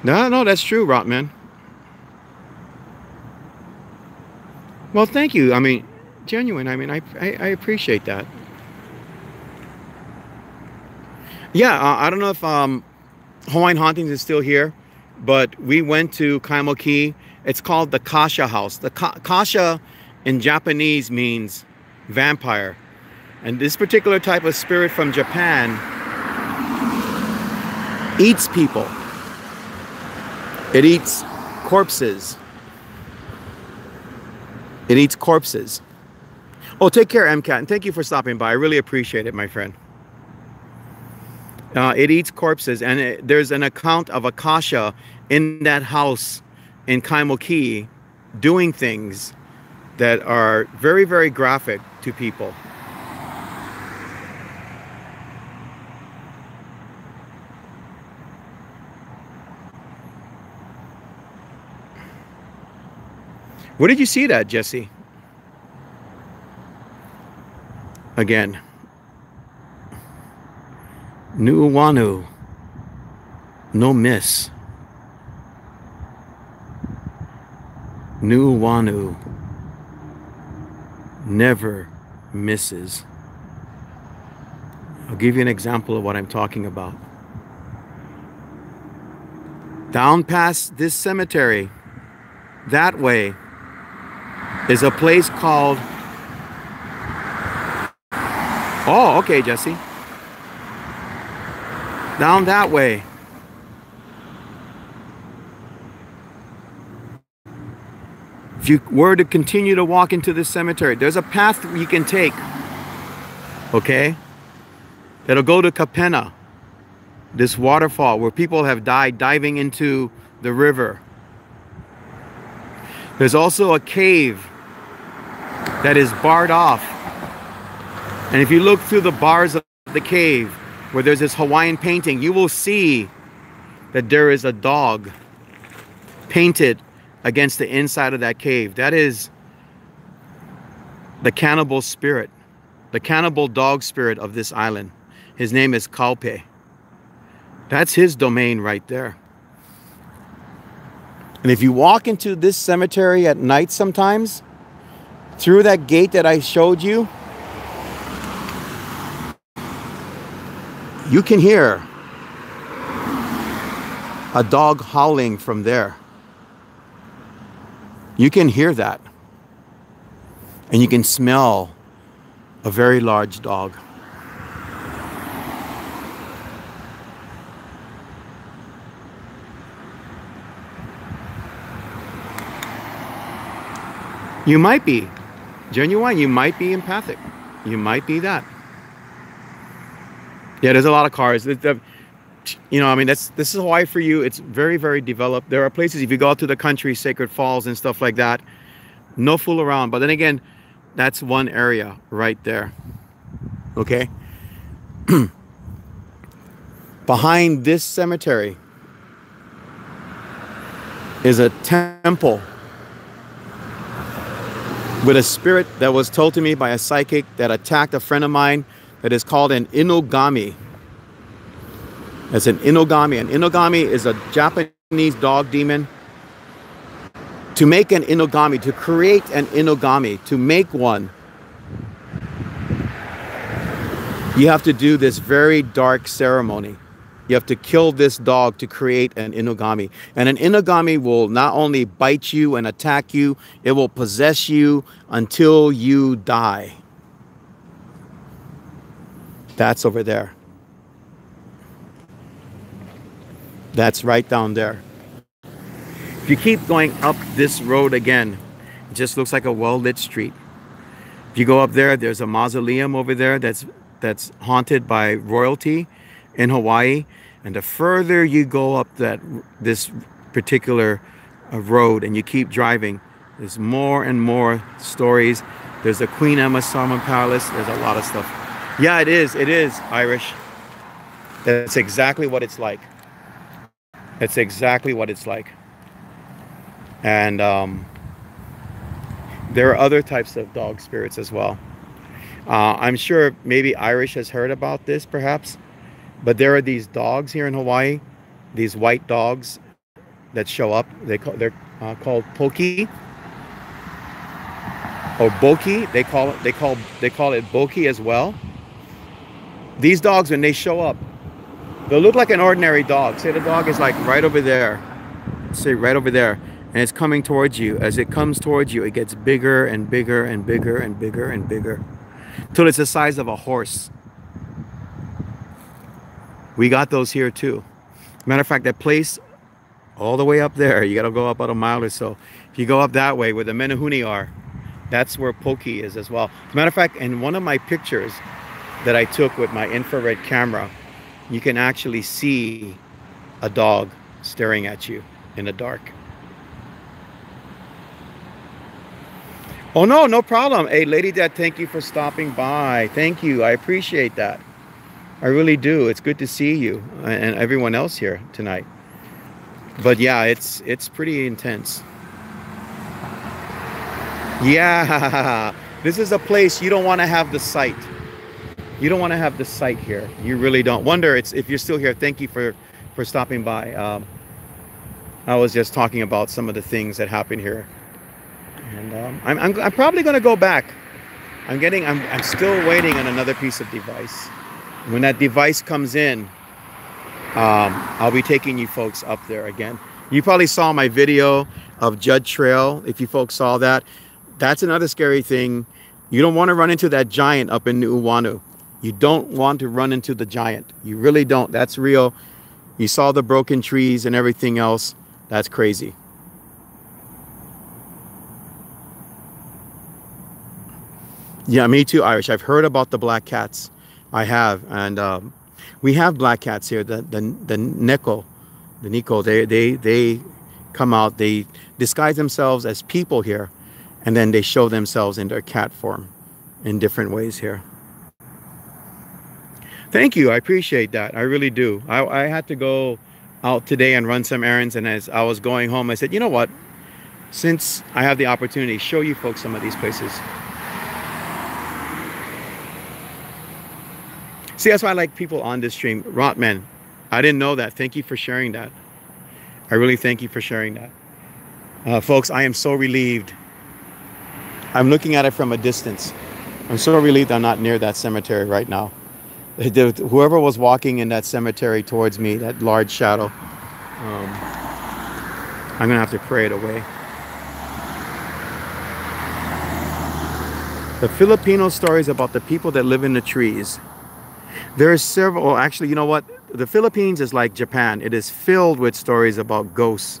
No, no, that's true, Rotman. Well, thank you. I mean, genuine. I mean, I appreciate that. Yeah, I don't know if Hawaiian Hauntings is still here, but we went to Kaimoki. It's called the Kasha House. The Kasha in Japanese means vampire. And this particular type of spirit from Japan eats people. It eats corpses. It eats corpses. Oh, take care, MCAT, and thank you for stopping by. I really appreciate it, my friend. It eats corpses, and there's an account of Akasha in that house in Kaimoki doing things that are very, very graphic to people. Where did you see that, Jesse? Again. Nuuanu. No miss. Nuuanu never misses. I'll give you an example of what I'm talking about. Down past this cemetery, that way, is a place called... Oh, okay, Jesse. Down that way. If you were to continue to walk into this cemetery, there's a path you can take, okay? That'll go to Kapena, this waterfall where people have died diving into the river. There's also a cave that is barred off. And if you look through the bars of the cave where there's this Hawaiian painting, you will see that there is a dog painted against the inside of that cave. That is the cannibal spirit, the cannibal dog spirit of this island. His name is Kaupe. That's his domain right there. And if you walk into this cemetery at night sometimes, through that gate that I showed you, you can hear a dog howling from there. You can hear that. And you can smell a very large dog. You might be genuine, you might be empathic. You might be that. Yeah, there's a lot of cars. You know, I mean, this is Hawaii for you. It's very, very developed. There are places, if you go out to the country, Sacred Falls and stuff like that, no fool around. But then again, that's one area right there. Okay? Behind this cemetery is a temple with a spirit that was told to me by a psychic that attacked a friend of mine that is called an inogami. It's an inogami. An inogami is a Japanese dog demon. To make an inogami, to create an inogami, to make one, you have to do this very dark ceremony. You have to kill this dog to create an inogami. And an inogami will not only bite you and attack you, it will possess you until you die. That's over there. That's right down there. If you keep going up this road again, it just looks like a well-lit street. If you go up there, there's a mausoleum over there that's haunted by royalty in Hawaii. And the further you go up this particular road and you keep driving, there's more and more stories. There's the Queen Emma Salmon Palace. There's a lot of stuff. Yeah, it is, Irish. That's exactly what it's like. It's exactly what it's like. And there are other types of dog spirits as well. I'm sure maybe Irish has heard about this perhaps, but there are these dogs here in Hawaii, these white dogs, that show up. They're called Pokey or Boki. They call it Boki as well. These dogs, when they show up, they'll look like an ordinary dog. Say the dog is like right over there. Say right over there, and it's coming towards you. As it comes towards you, it gets bigger and bigger and bigger and bigger and bigger, till it's the size of a horse. We got those here too. Matter of fact, that place all the way up there, you got to go up about a mile or so. If you go up that way where the Menehune are, that's where Pokey is as well. As a matter of fact, in one of my pictures that I took with my infrared camera, you can actually see a dog staring at you in the dark. Oh no, no problem. Hey, Lady Dad, thank you for stopping by. Thank you. I appreciate that. I really do. It's good to see you and everyone else here tonight. But yeah, it's pretty intense. Yeah, this is a place you don't want to have the sight. You don't want to have the sight here. You really don't. Wonder if you're still here. Thank you for stopping by. I was just talking about some of the things that happen here, and I'm probably going to go back. I'm still waiting on another piece of device. When that device comes in, I'll be taking you folks up there again. You probably saw my video of Judd Trail. If you folks saw that, that's another scary thing. You don't want to run into that giant up in Nu'uanu. You don't want to run into the giant. You really don't. That's real. You saw the broken trees and everything else. That's crazy. Yeah, me too, Irish. I've heard about the black cats. I have, and we have black cats here. The Neko, they come out. They disguise themselves as people here, and then they show themselves in their cat form in different ways here. Thank you. I appreciate that. I really do. I had to go out today and run some errands, and as I was going home, I said, you know what? Since I have the opportunity, show you folks some of these places. See, that's why I like people on this stream. Rotman, I didn't know that. Thank you for sharing that. I really thank you for sharing that. Folks, I am so relieved. I'm looking at it from a distance. I'm so relieved I'm not near that cemetery right now. Whoever was walking in that cemetery towards me, that large shadow, I'm going to have to pray it away. The Filipino stories about the people that live in the trees. There are several, well, actually, you know what? The Philippines is like Japan. It is filled with stories about ghosts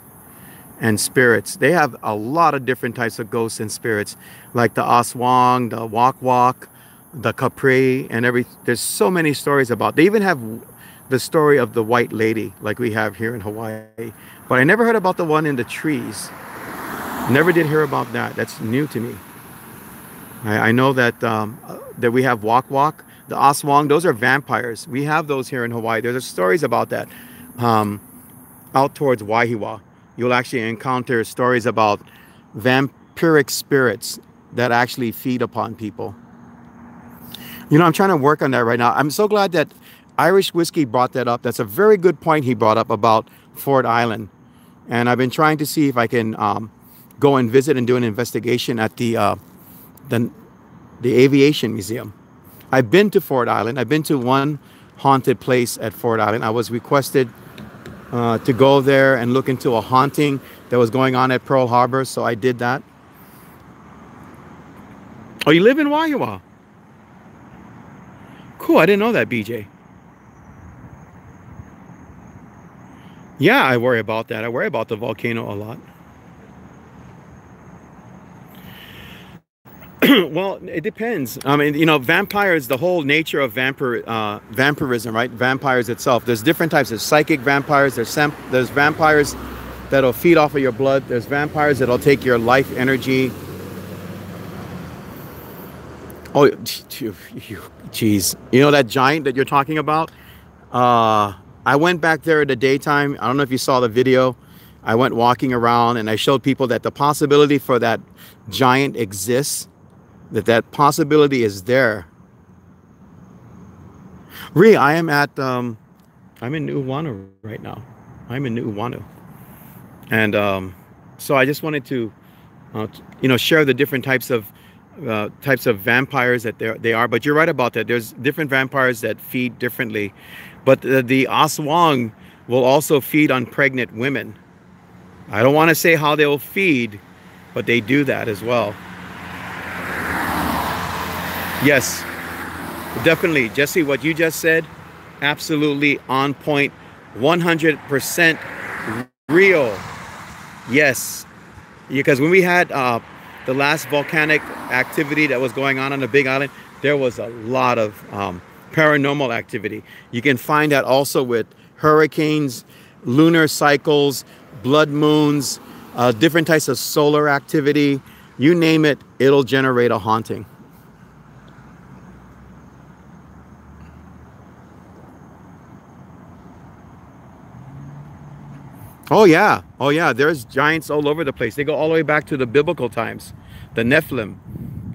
and spirits. They have a lot of different types of ghosts and spirits, like the Aswang, the Wak-Wak, the Capri, and there's so many stories about. They even have the story of the white lady, like we have here in Hawaii. But I never heard about the one in the trees. Never did hear about that. That's new to me. I know that that we have Wak-Wak, the Aswang. Those are vampires. We have those here in Hawaii. There's stories about that. Out towards Waihiwa, you'll actually encounter stories about vampiric spirits that actually feed upon people. You know, I'm trying to work on that right now. I'm so glad that Irish Whiskey brought that up. That's a very good point he brought up about Ford Island. And I've been trying to see if I can go and visit and do an investigation at the Aviation Museum. I've been to Ford Island. I've been to one haunted place at Ford Island. I was requested to go there and look into a haunting that was going on at Pearl Harbor, so I did that. Oh, you live in Waihiwa? Cool, I didn't know that, BJ. Yeah, I worry about that. I worry about the volcano a lot. Well, it depends. I mean, you know, vampires, the whole nature of vampirism, right? Vampires itself. There's different types. There's psychic vampires. There's vampires that'll feed off of your blood. There's vampires that'll take your life energy. Oh, geez. You know that giant that you're talking about? I went back there in the daytime. I don't know if you saw the video. I went walking around and I showed people that the possibility for that giant exists. That possibility is there. Really, I'm in Nu'uanu right now. I'm in Nu'uanu. And so I just wanted to, share the different types of vampires that they are. But you're right about that. There's different vampires that feed differently, but the Aswang will also feed on pregnant women. I don't want to say how they will feed, but they do that as well. Yes, definitely, Jesse. What you just said, absolutely on point, 100% real. Yes, because when we had the last volcanic activity that was going on the Big Island, there was a lot of paranormal activity. You can find that also with hurricanes, lunar cycles, blood moons, different types of solar activity. You name it, it'll generate a haunting. Oh yeah, oh yeah. There's giants all over the place. They go all the way back to the biblical times. The Nephilim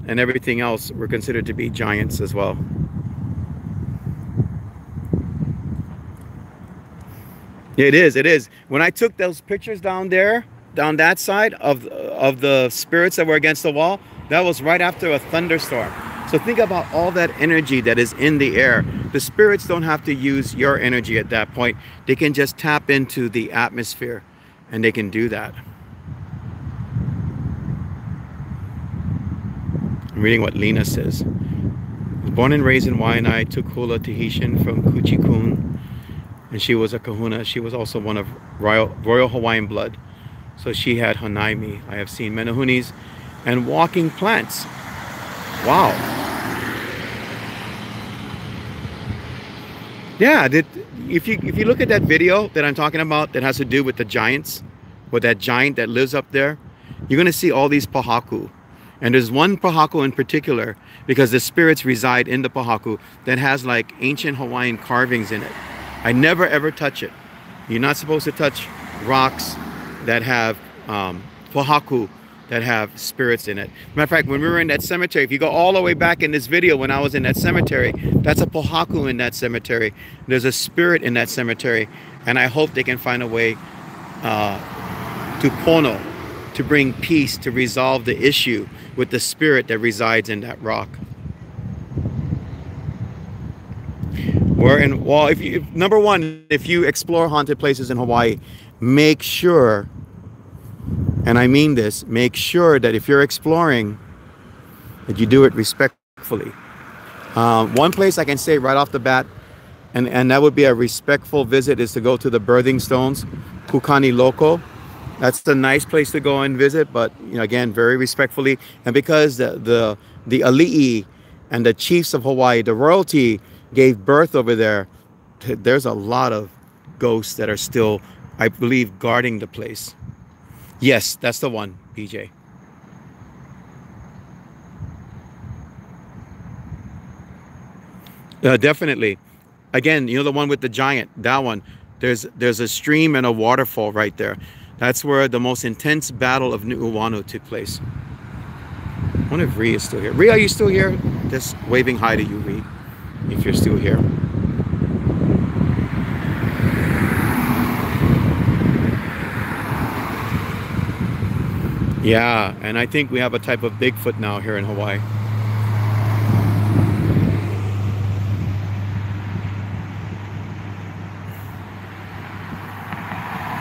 and everything else were considered to be giants as well. It is. It is. When I took those pictures down there, down that side of the spirits that were against the wall, that was right after a thunderstorm. So think about all that energy that is in the air. The spirits don't have to use your energy at that point. They can just tap into the atmosphere, and they can do that. I'm reading what Lena says. I was born and raised in Waianae, Tukula, Tahitian from Kuchikun, and she was a kahuna. She was also one of Royal Hawaiian blood. So she had Hanaimi. I have seen menahunis and walking plants. Wow. Yeah, if you look at that video that I'm talking about that has to do with the giants, with that giant that lives up there, you're going to see all these pahaku. And there's one pahaku in particular, because the spirits reside in the pahaku, that has like ancient Hawaiian carvings in it. I never ever touch it. You're not supposed to touch rocks that have pahaku, that have spirits in it. Matter of fact, when we were in that cemetery, if you go all the way back in this video when I was in that cemetery, that's a pohaku in that cemetery. There's a spirit in that cemetery, and I hope they can find a way to pono, to bring peace, to resolve the issue with the spirit that resides in that rock. Well, number one, if you explore haunted places in Hawaii, make sure, and I mean this, make sure that if you're exploring, that you do it respectfully. One place I can say right off the bat, and that would be a respectful visit, is to go to the birthing stones, Kukani Loko. That's a nice place to go and visit, but again, very respectfully. And because the ali'i and the chiefs of Hawaii, the royalty, gave birth over there, there's a lot of ghosts that are still, I believe, guarding the place. Yes, that's the one, PJ. Definitely. Again, the one with the giant, that one. There's a stream and a waterfall right there. That's where the most intense battle of Nu'uanu took place. I wonder if Ree is still here. Ree, are you still here? Just waving hi to you, Ree, if you're still here. Yeah, and I think we have a type of Bigfoot now here in Hawaii.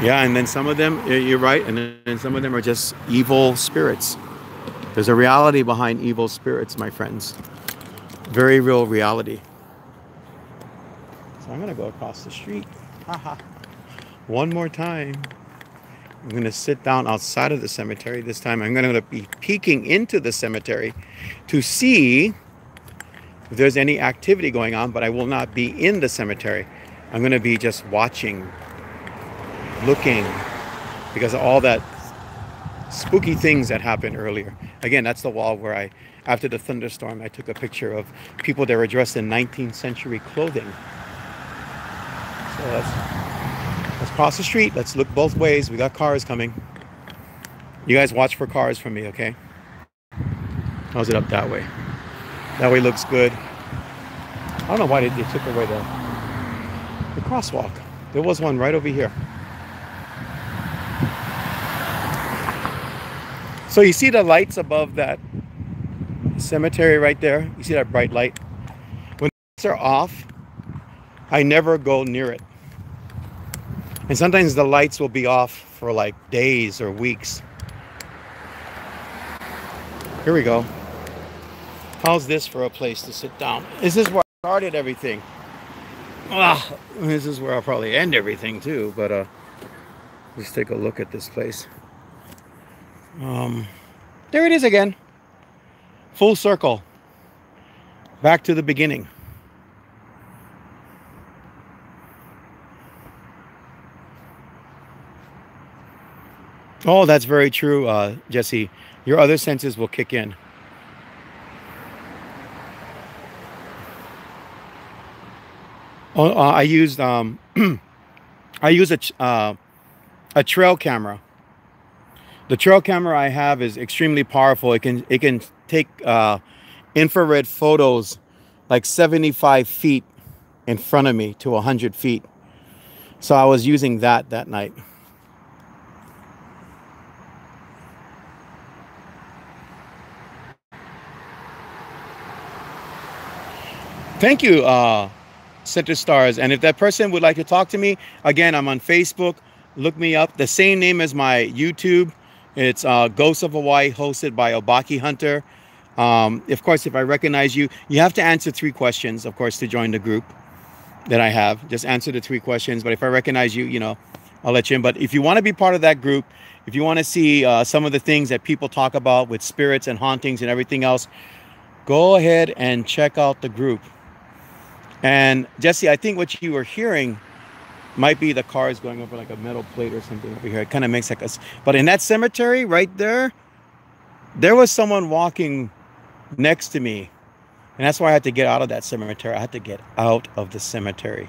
Yeah, and then some of them, you're right, and then some of them are just evil spirits. There's a reality behind evil spirits, my friends. Very real reality. So I'm gonna go across the street. Haha. One more time. I'm gonna sit down outside of the cemetery this time. I'm gonna be peeking into the cemetery to see if there's any activity going on, but I will not be in the cemetery. I'm gonna be just watching, looking, because of all that spooky things that happened earlier. Again, that's the wall where after the thunderstorm, I took a picture of people that were dressed in 19th century clothing. So let's cross the street. Let's look both ways. We got cars coming. You guys watch for cars from me, okay? How's it up that way? That way looks good. I don't know why they took away the crosswalk. There was one right over here. So you see the lights above that cemetery right there? You see that bright light? When the lights are off, I never go near it. And sometimes the lights will be off for like days or weeks. Here we go. How's this for a place to sit down? This is where I started everything. This is where I'll probably end everything too, but let's take a look at this place. There it is again. Full circle. Back to the beginning. Oh, that's very true, Jesse. Your other senses will kick in. Oh, I used I use a trail camera. The trail camera I have is extremely powerful. It can take infrared photos like 75 feet in front of me to 100 feet. So I was using that night. Thank you, Center Stars. And if that person would like to talk to me, again, I'm on Facebook. Look me up. The same name as my YouTube. It's Ghosts of Hawaii, hosted by Obaki Hunter. Of course, if I recognize you, you have to answer 3 questions, of course, to join the group that I have. Just answer the 3 questions. But if I recognize you, you know, I'll let you in. But if you want to be part of that group, if you want to see some of the things that people talk about with spirits and hauntings and everything else, go ahead and check out the group. And Jesse, I think what you were hearing might be the cars going over like a metal plate or something over here. It kind of makes like us. But in that cemetery right there, there was someone walking next to me. And that's why I had to get out of that cemetery. I had to get out of the cemetery.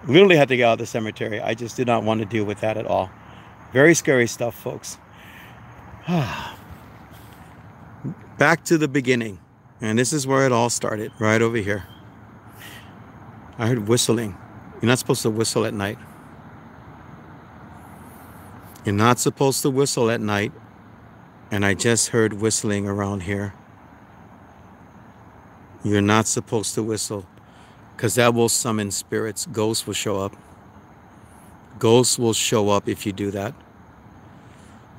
Literally had to get out of the cemetery. I just did not want to deal with that at all. Very scary stuff, folks. Back to the beginning. And this is where it all started, right over here. I heard whistling. You're not supposed to whistle at night. You're not supposed to whistle at night. And I just heard whistling around here. You're not supposed to whistle, because that will summon spirits. Ghosts will show up. Ghosts will show up if you do that.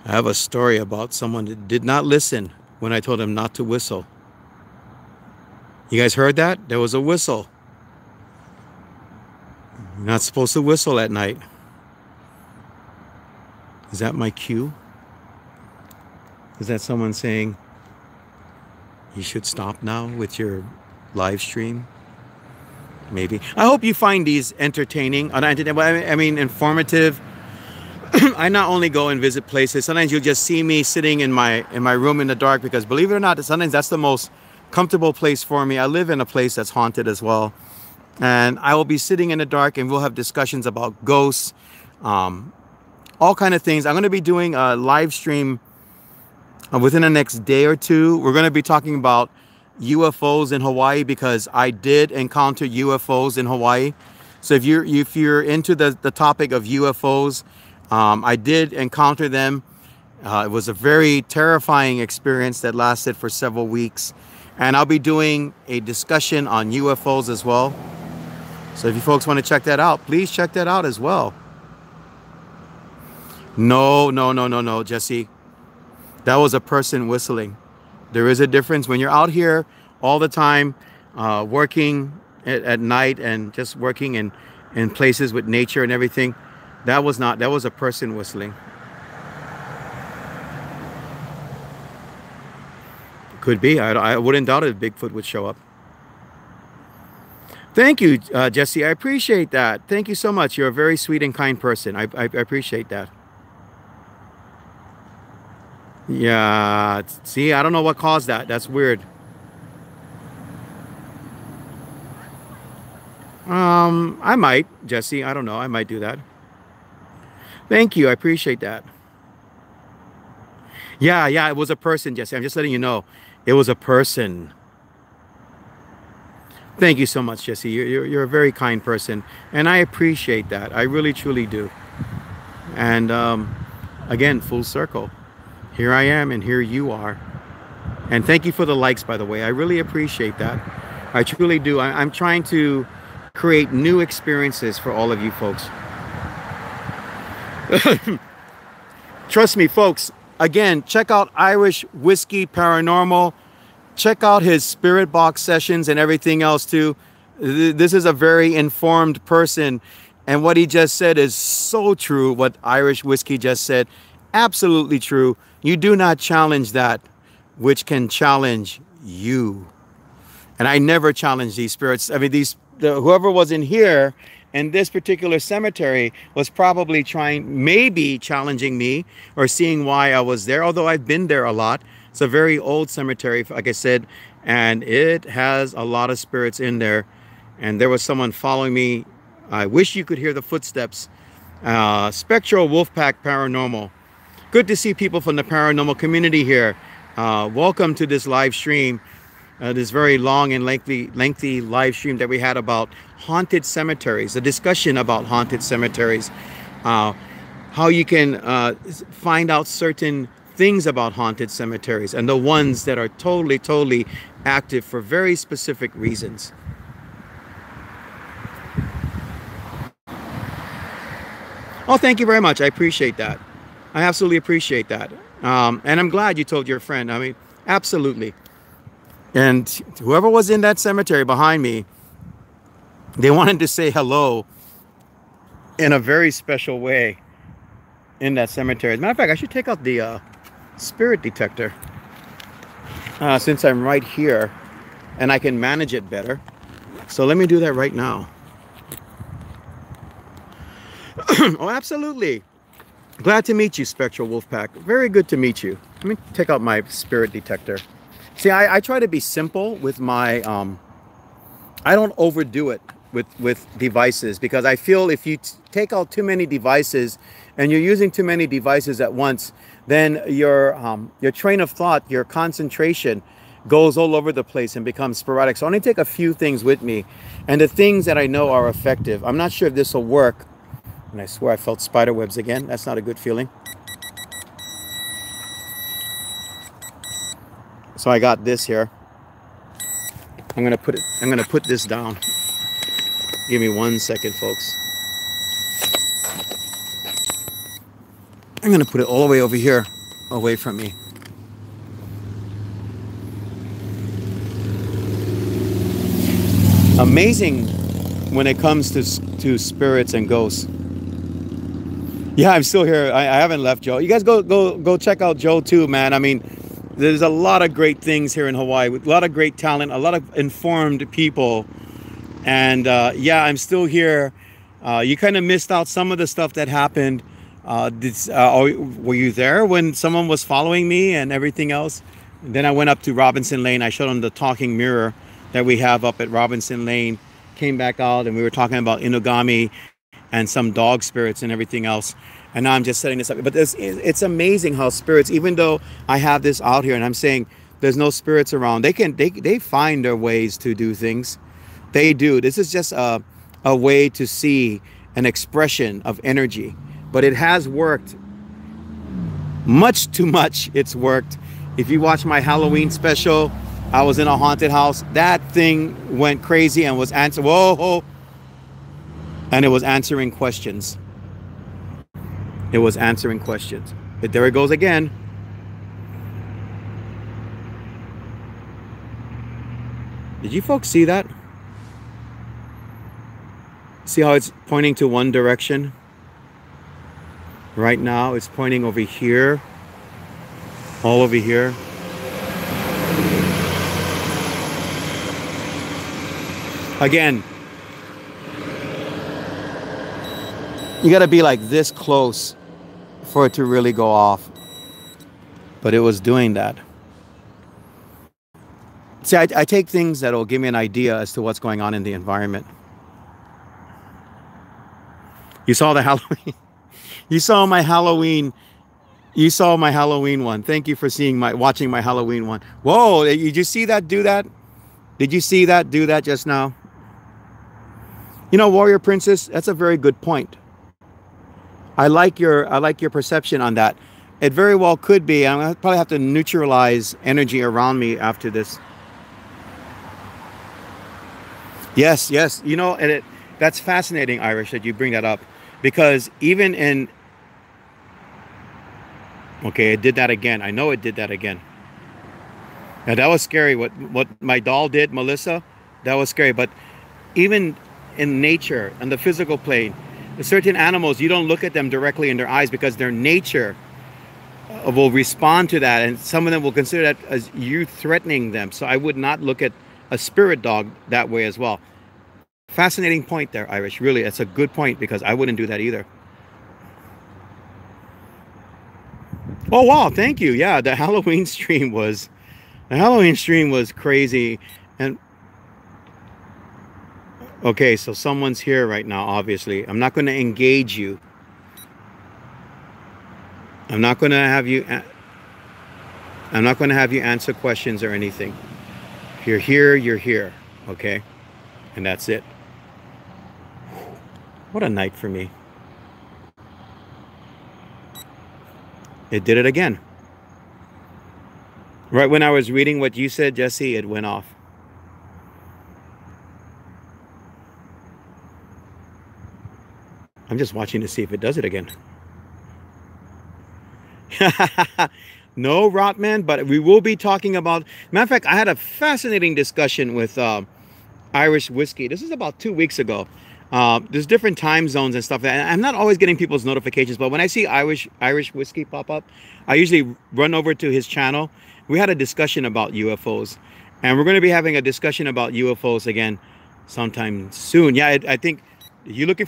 I have a story about someone that did not listen when I told him not to whistle. You guys heard that? There was a whistle. You're not supposed to whistle at night. Is that my cue? Is that someone saying you should stop now with your live stream? Maybe. I hope you find these entertaining. I mean, informative. I not only go and visit places. Sometimes you'll just see me sitting in my room in the dark, because believe it or not, sometimes that's the most comfortable place for me. I live in a place that's haunted as well. And I will be sitting in the dark, and we'll have discussions about ghosts, all kind of things. I'm going to be doing a live stream within the next day or two. We're going to be talking about UFOs in Hawaii, because I did encounter UFOs in Hawaii. So if you're into the topic of UFOs, I did encounter them. It was a very terrifying experience that lasted for several weeks. And I'll be doing a discussion on UFOs as well. So if you folks want to check that out, please check that out as well. No, Jesse. That was a person whistling. There is a difference when you're out here all the time, working at night and just working in places with nature and everything. That was a person whistling. Could be. I wouldn't doubt it if Bigfoot would show up. Thank you, Jesse. I appreciate that. Thank you so much. You're a very sweet and kind person. I appreciate that. Yeah. See, I don't know what caused that. That's weird. I might, Jesse. I don't know. I might do that. Thank you. I appreciate that. Yeah. It was a person, Jesse. I'm just letting you know. It was a person. Thank you so much, Jesse. You're a very kind person, and I appreciate that. I really, truly do. And again, full circle. Here I am, and here you are. And thank you for the likes, by the way. I really appreciate that. I truly do. I'm trying to create new experiences for all of you folks. Trust me, folks. Again, check out Irish Whiskey Paranormal. Check out his spirit box sessions and everything else too. This is a very informed person, and what he just said is so true. What Irish Whiskey just said, absolutely true. You do not challenge that which can challenge you. And I never challenge these spirits. I mean, whoever was in here in this particular cemetery was probably maybe challenging me or seeing why I was there, although I've been there a lot. It's a very old cemetery, like I said, and it has a lot of spirits in there. And there was someone following me. I wish you could hear the footsteps. Spectral Wolfpack Paranormal. Good to see people from the paranormal community here. Welcome to this live stream. This very long and lengthy live stream that we had about haunted cemeteries, a discussion about haunted cemeteries, how you can find out certain things about haunted cemeteries and the ones that are totally active for very specific reasons. Oh, thank you very much. I appreciate that. I absolutely appreciate that. And I'm glad you told your friend. I mean, absolutely. And whoever was in that cemetery behind me, they wanted to say hello in a very special way in that cemetery. As a matter of fact, I should take out the spirit detector since I'm right here and I can manage it better. So let me do that right now. Oh, absolutely. Glad to meet you, Spectral Wolfpack. Very good to meet you. Let me take out my spirit detector. See, I try to be simple with my, I don't overdo it with devices, because I feel if you take out too many devices and you're using too many devices at once, then your train of thought, your concentration goes all over the place and becomes sporadic. So I only take a few things with me, and the things that I know are effective. I'm not sure if this will work. And I swear I felt spider webs again. That's not a good feeling. So I got this here. I'm gonna put this down. Give me 1 second, folks. I'm gonna put it all the way over here, away from me. Amazing when it comes to spirits and ghosts. Yeah, I'm still here. I haven't left, Joe. You guys go check out Joe too, man. I mean, there's a lot of great things here in Hawaii, with a lot of great talent, a lot of informed people. And yeah, I'm still here. You kind of missed out some of the stuff that happened. Were you there when someone was following me and everything else? And then I went up to Robinson Lane. I showed them the talking mirror that we have up at Robinson Lane. Came back out and we were talking about Inugami and some dog spirits and everything else. And now I'm just setting this up. But it's amazing how spirits, even though I have this out here and I'm saying there's no spirits around, they find their ways to do things. They do. This is just a way to see an expression of energy. But it has worked. Much too much it's worked. If you watch my Halloween special, I was in a haunted house. That thing went crazy and was answering. Whoa. And it was answering questions. It was answering questions. But there it goes again. Did you folks see that? See how it's pointing to one direction? Right now it's pointing over here. All over here. Again, you got to be like this close for it to really go off. But it was doing that. See, I take things that will give me an idea as to what's going on in the environment. You saw the Halloween. You saw my Halloween. You saw my Halloween one. Thank you for watching my Halloween one. Whoa, did you see that do that? Did you see that do that just now? You know, Warrior Princess, that's a very good point. I like your perception on that. It very well could be. I'm gonna probably have to neutralize energy around me after this. Yes, yes. You know, and that's fascinating, Irish, that you bring that up, because even in, okay, it did that again. I know it did that again. Now that was scary. What my doll did, Melissa, that was scary. But even in nature, on the physical plane, certain animals, you don't look at them directly in their eyes because their nature will respond to that, and some of them will consider that as you threatening them. So I would not look at a spirit dog that way as well. Fascinating point there, Irish. Really, it's a good point, because I wouldn't do that either. Oh wow, thank you. Yeah, the Halloween stream was crazy. And okay, so someone's here right now, obviously. I'm not going to engage you. I'm not going to have you answer questions or anything. If you're here, you're here, okay? And that's it. What a night for me. It did it again. Right when I was reading what you said, Jesse, it went off. I'm just watching to see if it does it again. No, Rotman, but we will be talking about... Matter of fact, I had a fascinating discussion with Irish Whiskey. This is about 2 weeks ago. There's different time zones and stuff. And I'm not always getting people's notifications, but when I see Irish Whiskey pop up, I usually run over to his channel. We had a discussion about UFOs, and we're going to be having a discussion about UFOs again sometime soon. Yeah, I think... Are you looking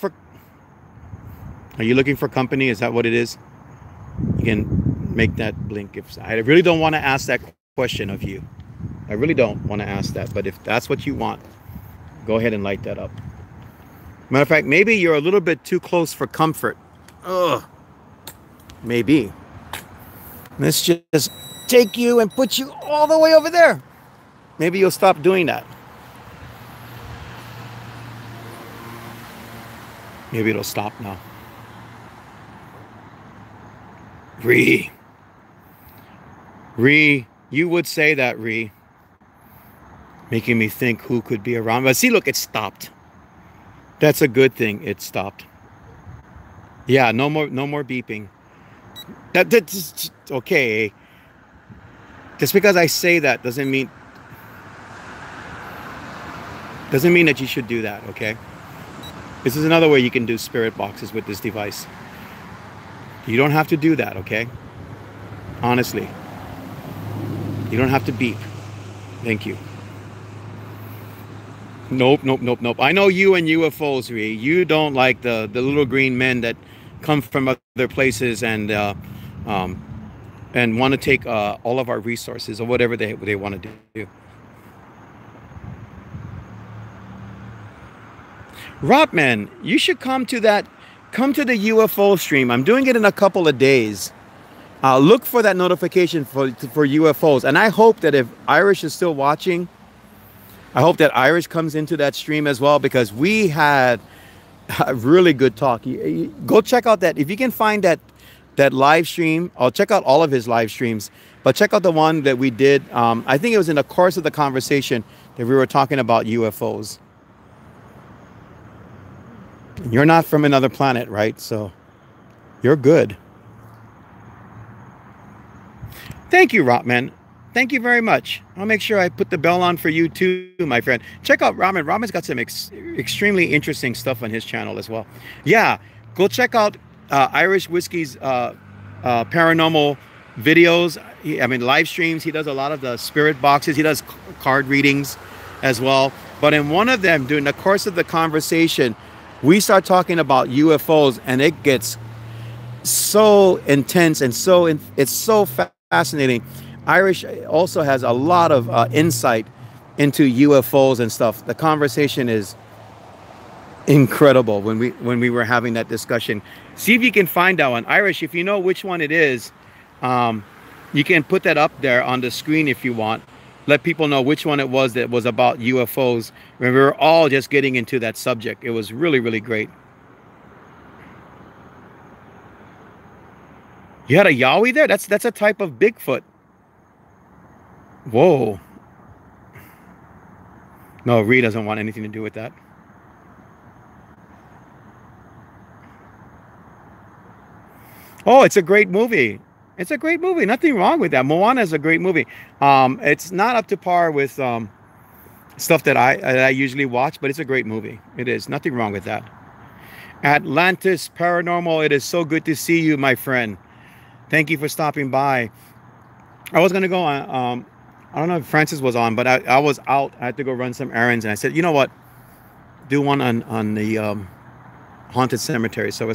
for company? Is that what it is? You can make that blink. If I really don't want to ask that question of you. I really don't want to ask that, but if that's what you want, go ahead and light that up. Matter of fact, maybe you're a little bit too close for comfort. Ugh. Maybe. Let's just take you and put you all the way over there. Maybe you'll stop doing that. Maybe it'll stop now. Ree, you would say that, Ree. Making me think who could be around. But see, look, it stopped. That's a good thing. It stopped. Yeah, no more beeping. That's okay. Just because I say that doesn't mean that you should do that, okay? This is another way you can do spirit boxes with this device. You don't have to do that, okay? Honestly. You don't have to beep. Thank you. Nope. I know you and UFOs, Ree. You don't like the little green men that come from other places and want to take all of our resources or whatever they want to do. Robman, you should come to the UFO stream. I'm doing it in a couple of days. Look for that notification for UFOs. And I hope that if Irish is still watching, I hope that Irish comes into that stream as well, because we had a really good talk. Go check out that. If you can find that live stream, I'll check out all of his live streams. But check out the one that we did. I think it was in the course of the conversation that we were talking about UFOs. You're not from another planet, right? So you're good. Thank you, Rotman. Thank you very much. I'll make sure I put the bell on for you too, my friend. Check out Rotman. Rotman's got some extremely interesting stuff on his channel as well. Yeah, go check out Irish Whiskey's paranormal videos. Live streams. He does a lot of the spirit boxes. He does card readings as well. But in one of them, during the course of the conversation, we start talking about UFOs, and it gets so intense and it's so fascinating. Irish also has a lot of insight into UFOs and stuff. The conversation is incredible when we were having that discussion. See if you can find that one. Irish, if you know which one it is, you can put that up there on the screen if you want. Let people know which one it was that was about UFOs. We were all just getting into that subject. It was really, really great. You had a Yowie there? That's a type of Bigfoot. Whoa. No, Ree doesn't want anything to do with that. Oh, it's a great movie. It's a great movie. Nothing wrong with that. Moana is a great movie. It's not up to par with stuff that I usually watch, but it's a great movie. It is. Nothing wrong with that. Atlantis Paranormal, it is so good to see you, my friend. Thank you for stopping by. I was gonna go on. I don't know if Francis was on, but I was out. I had to go run some errands, and I said, you know what? Do one on the haunted cemetery. So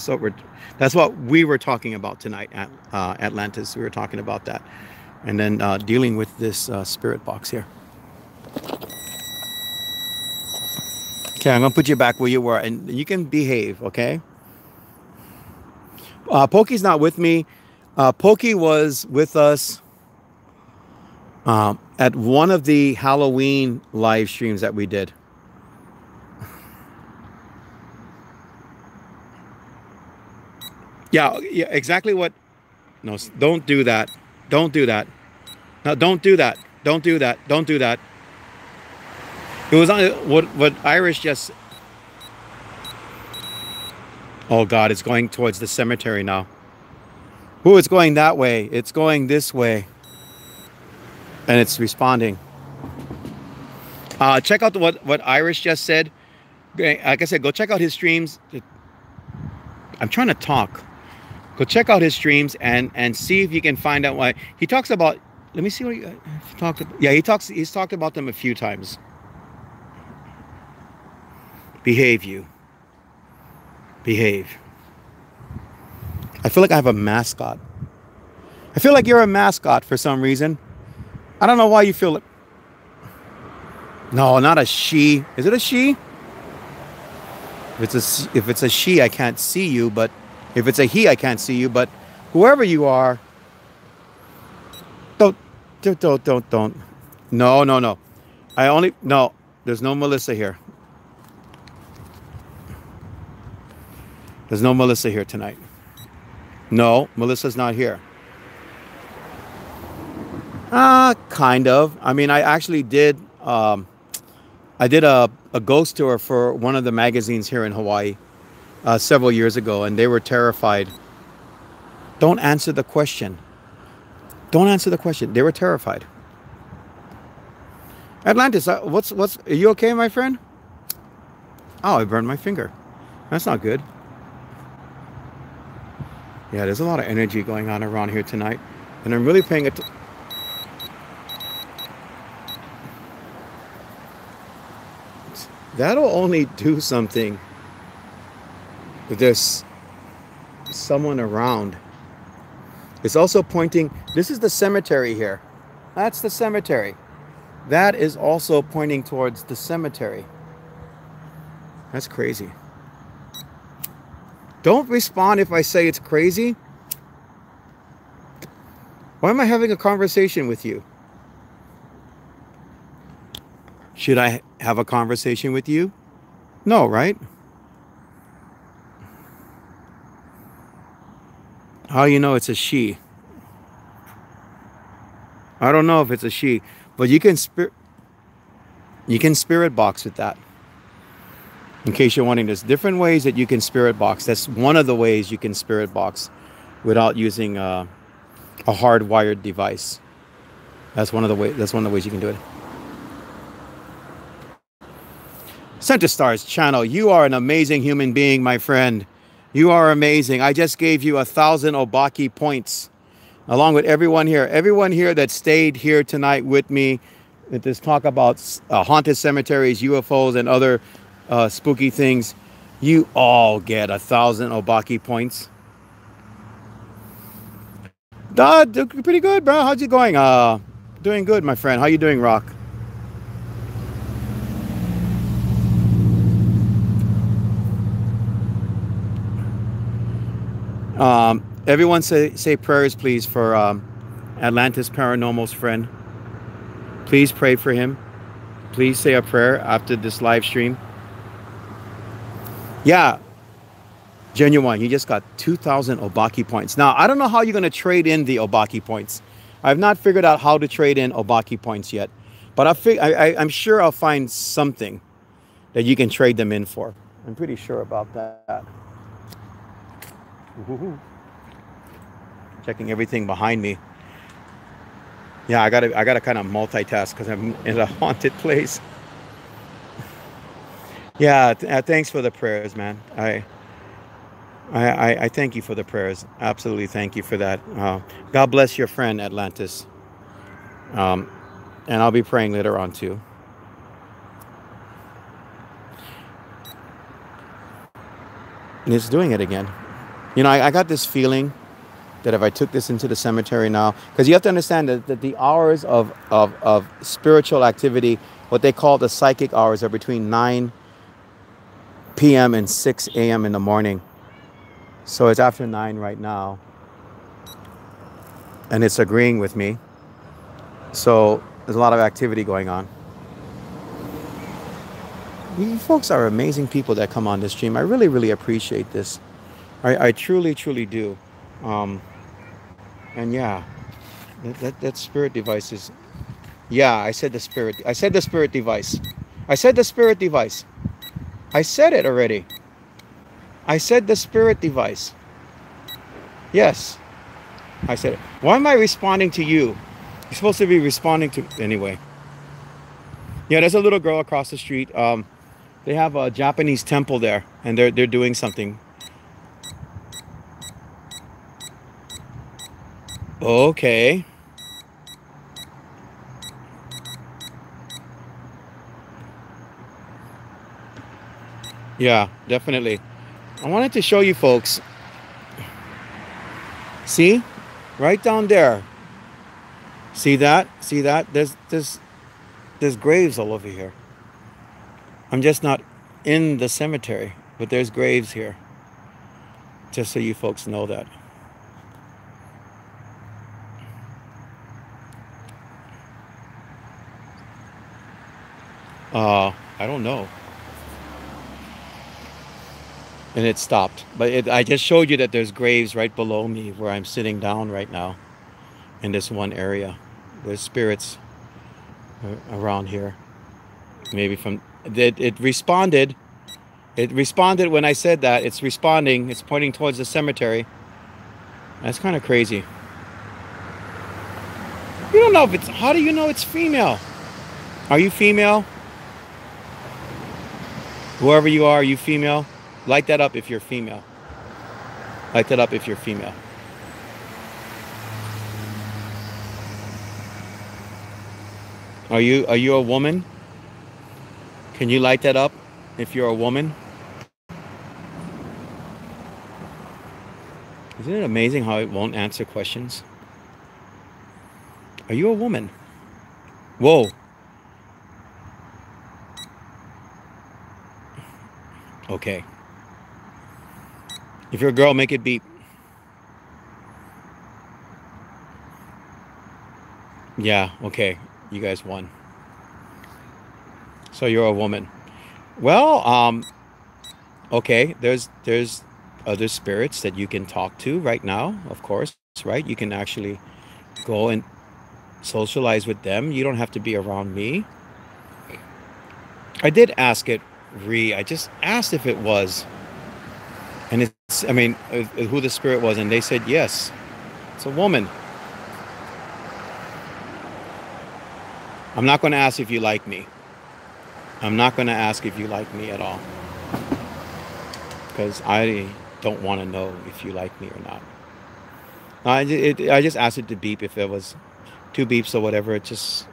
that's what we were talking about tonight at Atlantis. We were talking about that, and then dealing with this spirit box here. Okay, I'm gonna put you back where you were, and you can behave. Okay. Pokey's not with me. Pokey was with us at one of the Halloween live streams that we did. Yeah, exactly what. No, don't do that. Don't do that. No, don't do that. Don't do that. Don't do that. It was on what Irish just. Oh God, it's going towards the cemetery now. Ooh, it's going that way. It's going this way. And it's responding. Check out what Irish just said. Like I said, go check out his streams. I'm trying to talk. Go check out his streams and see if you can find out why he talks about. Let me see what he talked about. Yeah, he's talked about them a few times. Behave, you. Behave. I feel like I have a mascot. I feel like you're a mascot for some reason. I don't know why you feel it. No, not a she. Is it a she? If it's a she, I can't see you, but if it's a he, I can't see you, but whoever you are, don't. No. No, there's no Melissa here. There's no Melissa here tonight. No, Melissa's not here. Kind of. I mean, I actually did, I did a ghost tour for one of the magazines here in Hawaii several years ago, and they were terrified. Don't answer the question. Don't answer the question. They were terrified. Atlantis, are you okay, my friend? Oh, I burned my finger. That's not good. Yeah, there's a lot of energy going on around here tonight, and I'm really paying attention. That'll only do something if there's someone around. It's also pointing. This is the cemetery here. That's the cemetery. That is also pointing towards the cemetery. That's crazy. Don't respond if I say it's crazy. Why am I having a conversation with you? Should I have a conversation with you? No, right? How do you know it's a she? I don't know if it's a she, but you can spirit box with that. In case you're wondering, there's different ways that you can spirit box. That's one of the ways you can spirit box without using a hardwired device. That's one of the ways you can do it. Center Stars channel, you are an amazing human being, my friend. You are amazing. I just gave you 1,000 Obaki points, along with everyone here. Everyone here that stayed here tonight with me at this talk about haunted cemeteries, UFOs, and other spooky things. You all get 1,000 Obaki points. Pretty good, bro. How's it going? Doing good, my friend. How you doing, Rock? Everyone say prayers, please, for Atlantis Paranormal's friend. Please pray for him. Please say a prayer after this live stream. Yeah. Genuine, you just got 2,000 Obaki points. Now, I don't know how you're going to trade in the Obaki points. I've not figured out how to trade in Obaki points yet. But I'm sure I'll find something that you can trade them in for. I'm pretty sure about that. Woo-hoo-hoo. Checking everything behind me. Yeah, I gotta kind of multitask because I'm in a haunted place. Yeah, thanks for the prayers, man. I thank you for the prayers. Absolutely, thank you for that. God bless your friend Atlantis. Um, and I'll be praying later on too. And it's doing it again. You know, I got this feeling that if I took this into the cemetery now, because you have to understand that the hours of spiritual activity, what they call the psychic hours, are between 9 p.m. and 6 a.m. in the morning. So it's after 9 right now, and it's agreeing with me. So there's a lot of activity going on. You folks are amazing people that come on this stream. I really, really appreciate this. I truly, truly do. Um, and yeah, that spirit device is. Yeah, I said the spirit. I said the spirit device. I said the spirit device. I said it already. I said the spirit device. Yes, I said it. Why am I responding to you? You're supposed to be responding to anyway. Yeah, there's a little girl across the street. They have a Japanese temple there, and they're doing something. Okay. Yeah, definitely. I wanted to show you folks. See? Right down there. See that? See that? There's graves all over here. I'm just not in the cemetery, but there's graves here. Just so you folks know that. I don't know. And it stopped. But I just showed you that there's graves right below me where I'm sitting down right now in this one area. There's spirits around here. Maybe from it responded. It responded when I said that. It's responding. It's pointing towards the cemetery. That's kind of crazy. You don't know if it's. How do you know it's female? Are you female? Whoever you are you female? Light that up if you're female. Light that up if you're female. Are you a woman? Can you light that up if you're a woman? Isn't it amazing how it won't answer questions? Are you a woman? Whoa. Okay. If you're a girl, make it beep. Yeah, okay. You guys won. So you're a woman. Well, okay, there's other spirits that you can talk to right now, of course, right? You can actually go and socialize with them. You don't have to be around me. I did ask it, I just asked if it was. And it's, I mean, who the spirit was, and they said yes. It's a woman. I'm not going to ask if you like me. I'm not going to ask if you like me at all. Because I don't want to know if you like me or not. I just asked it to beep if it was 2 beeps or whatever. It just,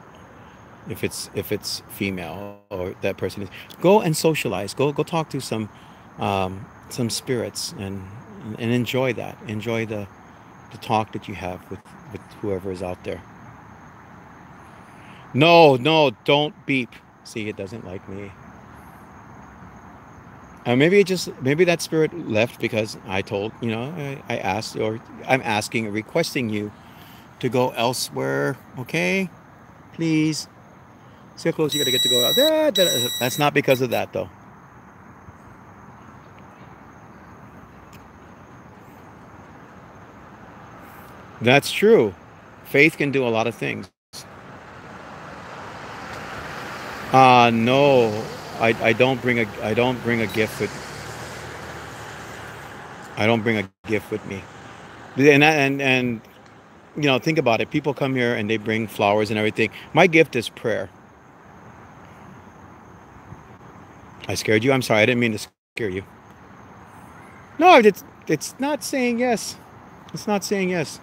if it's female or that person is, go and socialize. Go talk to some spirits and enjoy that. Enjoy the talk that you have with whoever is out there. No, don't beep. See, it doesn't like me. Maybe that spirit left because I told, I asked, or I'm asking, requesting you to go elsewhere. Okay, please. See how close you gotta get to go out. That's not because of that though. That's true. Faith can do a lot of things. No, I don't bring a gift with I don't bring a gift with me. And you know, think about it. People come here and they bring flowers and everything. My gift is prayer. I scared you. I'm sorry. I didn't mean to scare you. No, it's not saying yes. It's not saying yes.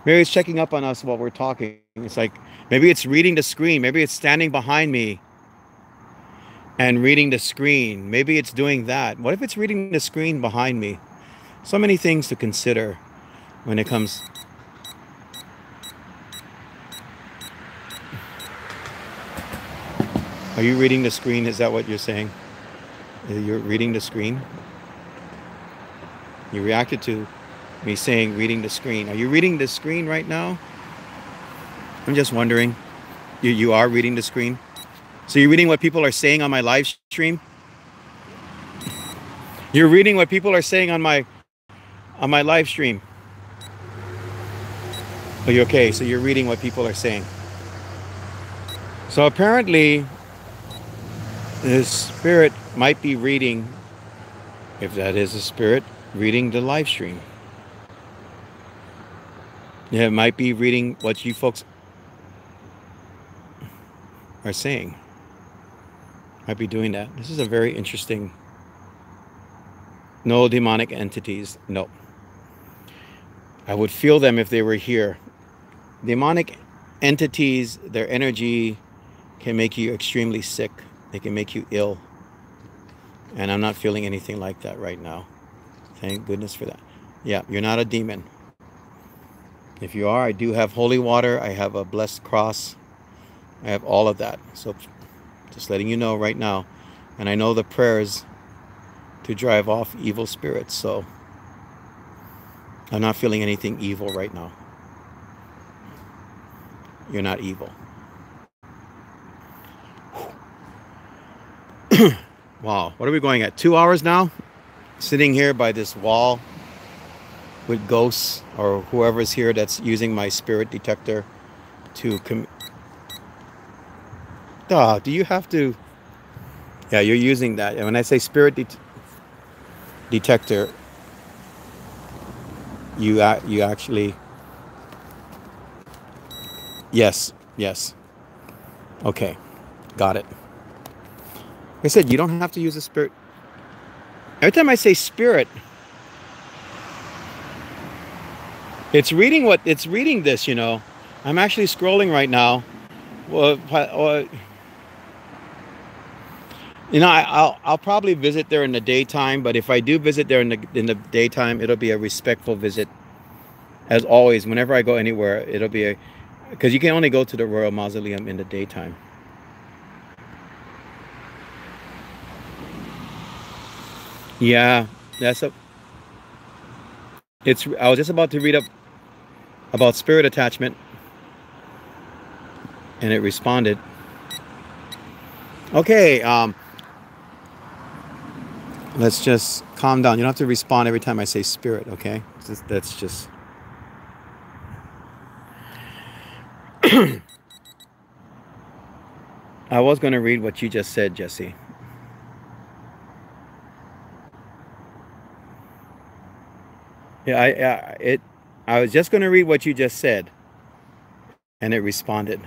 Maybe it's checking up on us while we're talking. It's like maybe it's reading the screen. Maybe it's standing behind me and reading the screen. Maybe it's doing that. What if it's reading the screen behind me? So many things to consider when it comes. Are you reading the screen? Is that what you're saying? You're reading the screen? You reacted to me saying reading the screen. Are you reading the screen right now? I'm just wondering. You are reading the screen? So you're reading what people are saying on my live stream? You're reading what people are saying on my live stream. Are you okay? So you're reading what people are saying. So apparently the spirit might be reading, if that is a spirit, reading the live stream. Yeah, it might be reading what you folks are saying. Might be doing that. This is a very interesting. No demonic entities. No. I would feel them if they were here. Demonic entities, their energy can make you extremely sick. They can make you ill. And I'm not feeling anything like that right now. Thank goodness for that. Yeah, you're not a demon. If you are, I do have holy water. I have a blessed cross. I have all of that. So just letting you know right now. And I know the prayers to drive off evil spirits. So I'm not feeling anything evil right now. You're not evil. Wow. What are we going at? 2 hours now? Sitting here by this wall with ghosts or whoever's here that's using my spirit detector to do you have to? Yeah, you're using that. And when I say spirit detector, you actually. Yes. Okay, got it. Like I said, you don't have to use a spirit. Every time I say spirit, it's reading this, you know. I'm actually scrolling right now. Well, you know, I'll probably visit there in the daytime, but if I do visit there in the daytime, it'll be a respectful visit. As always, whenever I go anywhere, it'll be because you can only go to the Royal Mausoleum in the daytime. Yeah, I was just about to read up about spirit attachment, and it responded. Okay, let's just calm down. You don't have to respond every time I say spirit, okay? That's just. I was going to read what you just said, Jesse. Yeah, I was just going to read what you just said, and it responded.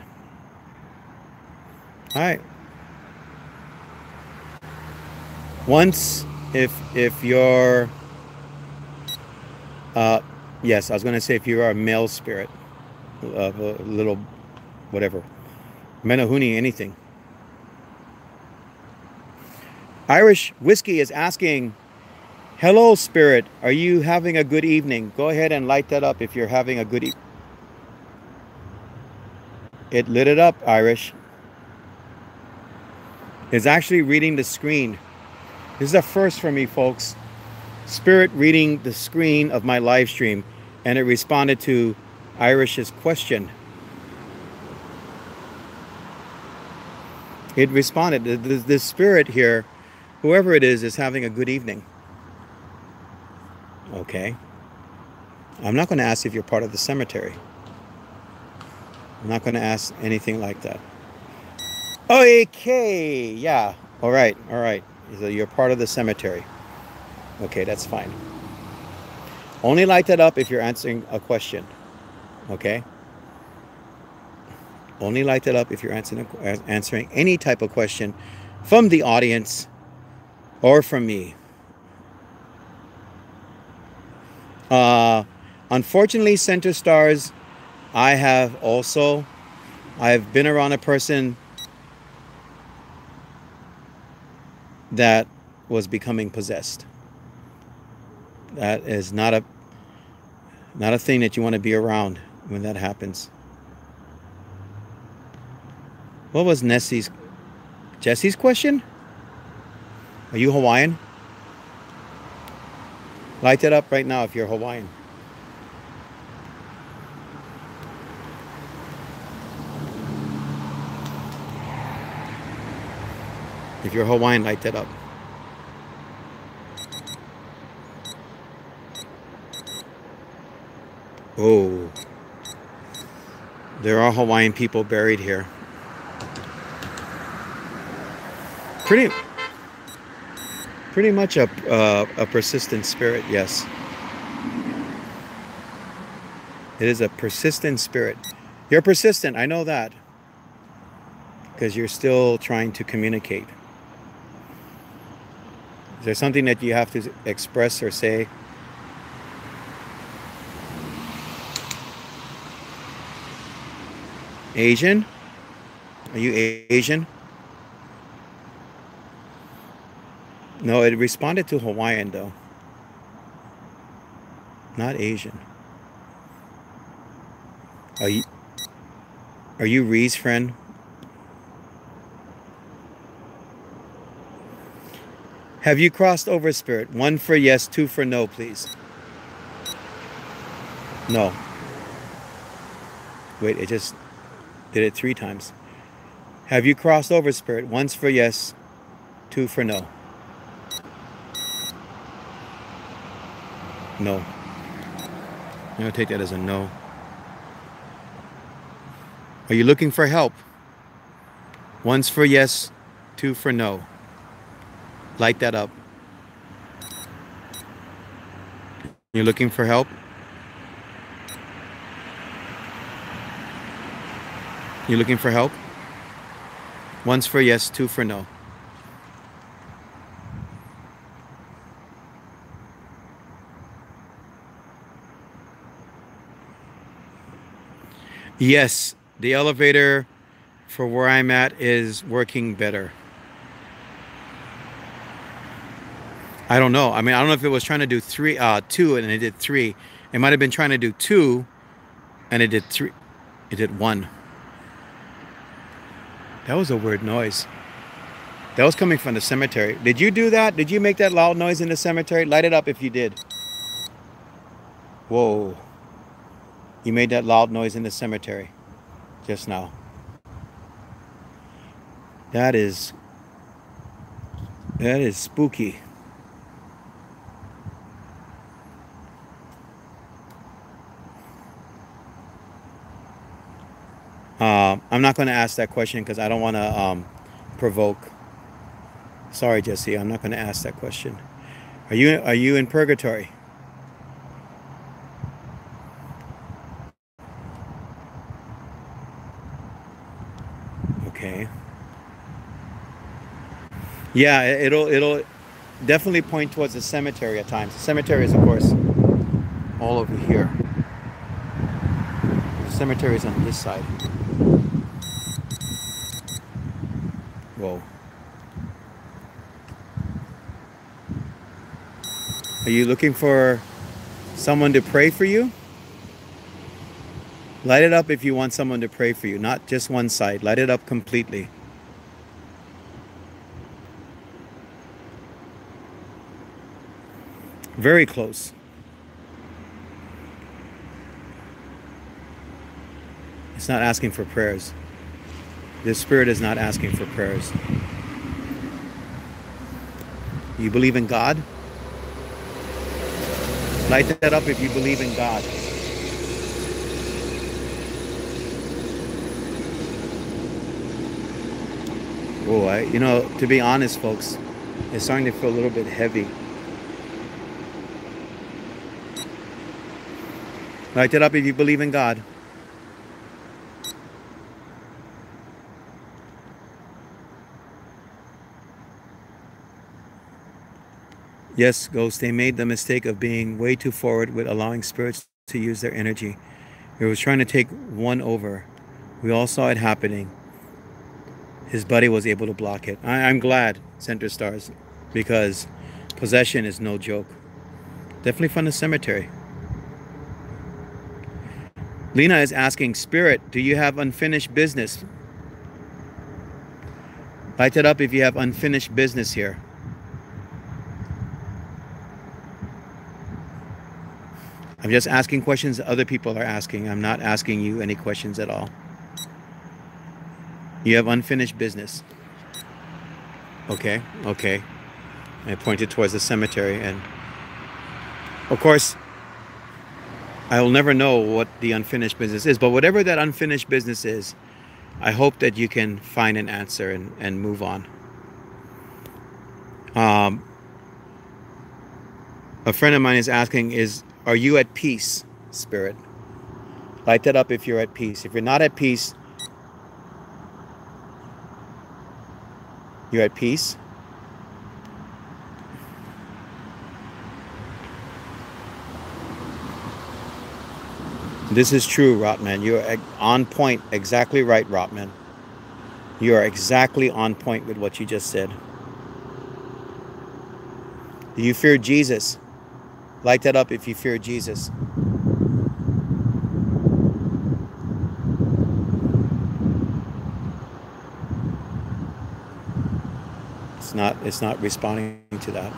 All right. Once, if you're, yes, I was going to say if you are a male spirit, of a little, whatever, Menahuni, anything. Irish Whiskey is asking, hello, spirit. Are you having a good evening? Go ahead and light that up if you're having a good evening. It lit it up, Irish. It's actually reading the screen. This is a first for me, folks. Spirit reading the screen of my live stream, and it responded to Irish's question. It responded. The spirit here, whoever it is having a good evening. Okay. I'm not going to ask if you're part of the cemetery. I'm not going to ask anything like that. Okay, yeah. All right, all right. So you're part of the cemetery. Okay, that's fine. Only light that up if you're answering a question. Okay? Only light that up if you're answering any type of question from the audience or from me. Unfortunately, Center Stars, I've been around a person that was becoming possessed. That is not a thing that you want to be around when that happens. What was Jesse's question? Are you Hawaiian? Light it up right now if you're Hawaiian. If you're Hawaiian, light that up. Oh, there are Hawaiian people buried here. Pretty much a persistent spirit, yes. It is a persistent spirit. You're persistent, I know that. Because you're still trying to communicate. Is there something that you have to express or say? Asian? Are you Asian? No, it responded to Hawaiian though. Not Asian. Are you Ree's friend? Have you crossed over, spirit? 1 for yes, 2 for no, please. No. Wait, it just did it 3 times. Have you crossed over, spirit? 1's for yes, 2 for no. No. I'm going to take that as a no. Are you looking for help? 1's for yes, 2 for no. Light that up. You're looking for help? You looking for help? 1's for yes, 2 for no. Yes, the elevator for where I'm at is working better. I don't know. I mean, I don't know if it was trying to do 2 and it did 3. It might have been trying to do 2 and it did 3. It did 1. That was a weird noise. That was coming from the cemetery. Did you do that? Did you make that loud noise in the cemetery? Light it up if you did. Whoa. You made that loud noise in the cemetery just now. That is spooky. I'm not going to ask that question because I don't want to provoke. Sorry, Jesse, I'm not going to ask that question. Are you in purgatory? Okay. Yeah, it'll definitely point towards the cemetery at times. The cemetery is, of course, all over here. The cemetery is on this side. Whoa. Are you looking for someone to pray for you? Light it up if you want someone to pray for you, not just one side. Light it up completely. Very close. It's not asking for prayers. This spirit is not asking for prayers. You believe in God? Light that up if you believe in God. Oh, you know, to be honest, folks, it's starting to feel a little bit heavy. Light it up if you believe in God. Yes, Ghost, they made the mistake of being way too forward with allowing spirits to use their energy. It was trying to take one over. We all saw it happening. His buddy was able to block it. I'm glad, Center Stars, because possession is no joke. Definitely from the cemetery. Lena is asking, Spirit, do you have unfinished business? Light it up if you have unfinished business here. I'm just asking questions other people are asking. I'm not asking you any questions at all. You have unfinished business. Okay, okay. I pointed towards the cemetery, and of course, I will never know what the unfinished business is, but whatever that unfinished business is, I hope that you can find an answer and move on. A friend of mine is asking, are you at peace, Spirit? Light that up if you're at peace. If you're not at peace, you're at peace. This is true, Rotman. You're on point. Exactly right, Rotman. You are exactly on point with what you just said. Do you fear Jesus? Light that up if you fear Jesus. It's not responding to that.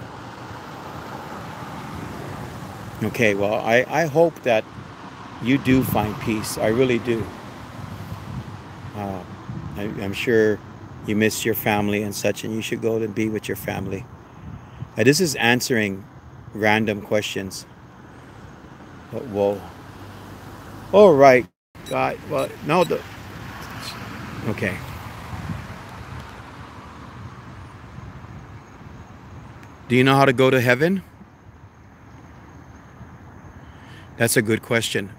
Okay, well, I hope that you do find peace. I really do. I'm sure you miss your family and such, and you should go and be with your family. This is answering random questions. But whoa. All right, God. Well, no. Okay. Do you know how to go to heaven? That's a good question.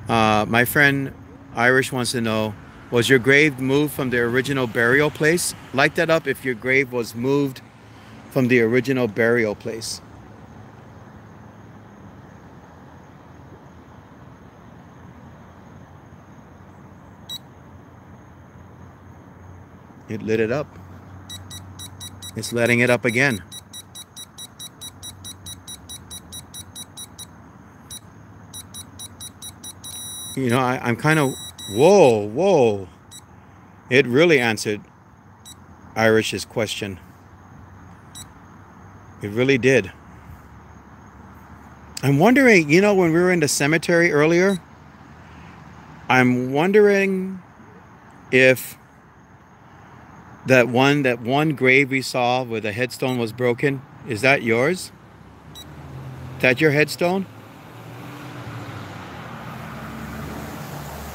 My friend Irish wants to know, was your grave moved from the original burial place? Light that up if your grave was moved from the original burial place. It lit it up. It's letting it up again. You know, I'm kind of, whoa. It really answered Irish's question. It really did. I'm wondering, you know, when we were in the cemetery earlier, I'm wondering if that one grave we saw where the headstone was broken, is that yours? Is that your headstone?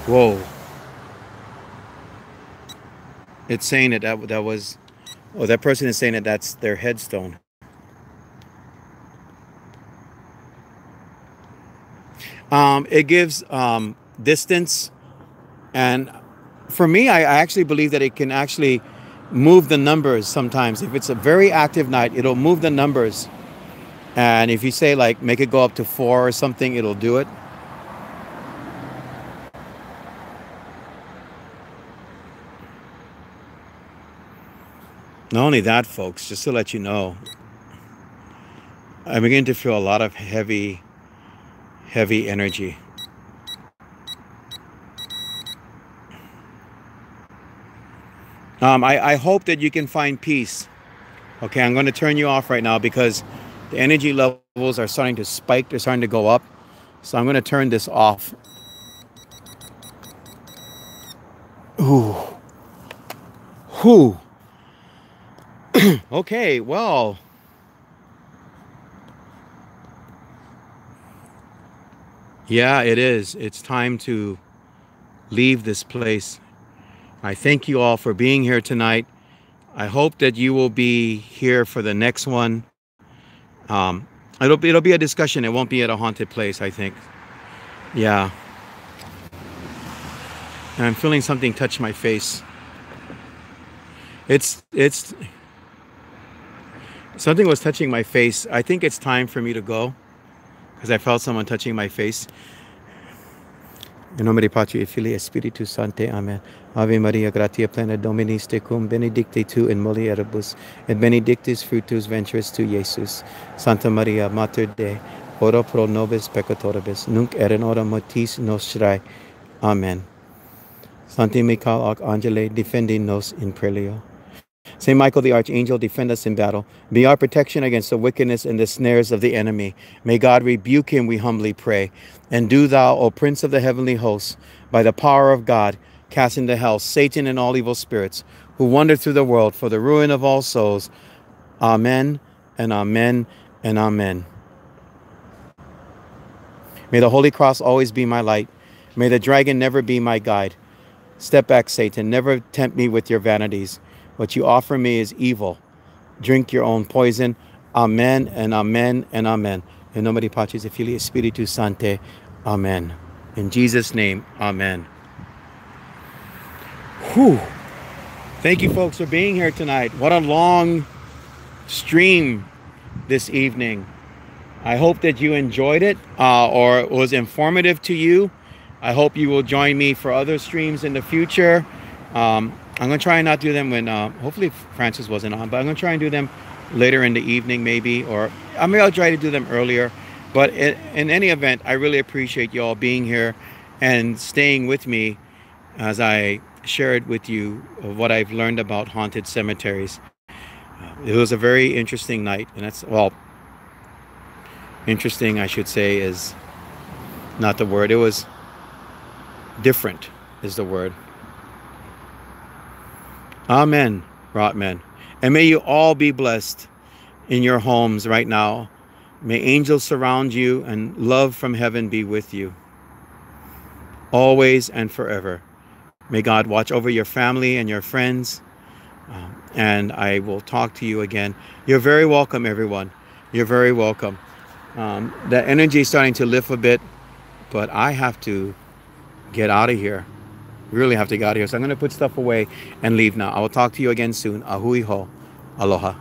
Whoa. It's saying that was, oh, that person is saying that that's their headstone. It gives distance, and for me, I actually believe that it can actually move the numbers sometimes. If it's a very active night, it'll move the numbers, and if you say like make it go up to 4 or something, it'll do it. Not only that, folks, just to let you know, I'm beginning to feel a lot of heavy energy. I hope that you can find peace. Okay, I'm going to turn you off right now because the energy levels are starting to spike. They're starting to go up. So I'm going to turn this off. Ooh. Whew. Okay, well. Yeah, it is. It's time to leave this place. I thank you all for being here tonight. I hope that you will be here for the next one. Um, it'll be a discussion. It won't be at a haunted place, I think. Yeah. And I'm feeling something touch my face. It's something was touching my face. I think it's time for me to go because I felt someone touching my face. In nome di Patri et Filii et Spiritus Sancti. Amen. Ave Maria, gratia plena Dominus tecum, benedicta tu in mulieribus, et benedictus fructus ventris tu, Iesus. Santa Maria, Mater Dei, ora pro nobis peccatoribus, nunc et in hora mortis nostrae. Amen. Sancti Michael Archangele, defendi nos in prelio. Saint Michael the Archangel, defend us in battle. Be our protection against the wickedness and the snares of the enemy. May God rebuke him, we humbly pray. And do thou, O Prince of the heavenly hosts, by the power of God, cast into hell Satan and all evil spirits, who wander through the world for the ruin of all souls. Amen, and amen, and amen. May the Holy Cross always be my light. May the dragon never be my guide. Step back, Satan. Never tempt me with your vanities. What you offer me is evil. Drink your own poison. Amen and amen and amen. In nome di Patris et Filii et Spiritus Sancti. Amen. In Jesus' name, amen. Whew. Thank you, folks, for being here tonight. What a long stream this evening. I hope that you enjoyed it or it was informative to you. I hope you will join me for other streams in the future. I'm going to try and not do them when, hopefully Francis wasn't on, but I'm going to try and do them later in the evening maybe, or I mean, I'll try to do them earlier. But in any event, I really appreciate you all being here and staying with me as I shared with you of what I've learned about haunted cemeteries. It was a very interesting night, and that's, well, interesting, I should say, is not the word. It was different is the word. Amen, Rotman. And may you all be blessed in your homes right now. May angels surround you and love from heaven be with you. Always and forever. May God watch over your family and your friends. And I will talk to you again. You're very welcome, everyone. You're very welcome. The energy is starting to lift a bit, but I have to get out of here. Really have to get out of here. So I'm going to put stuff away and leave now. I will talk to you again soon. Ahui ho. Aloha.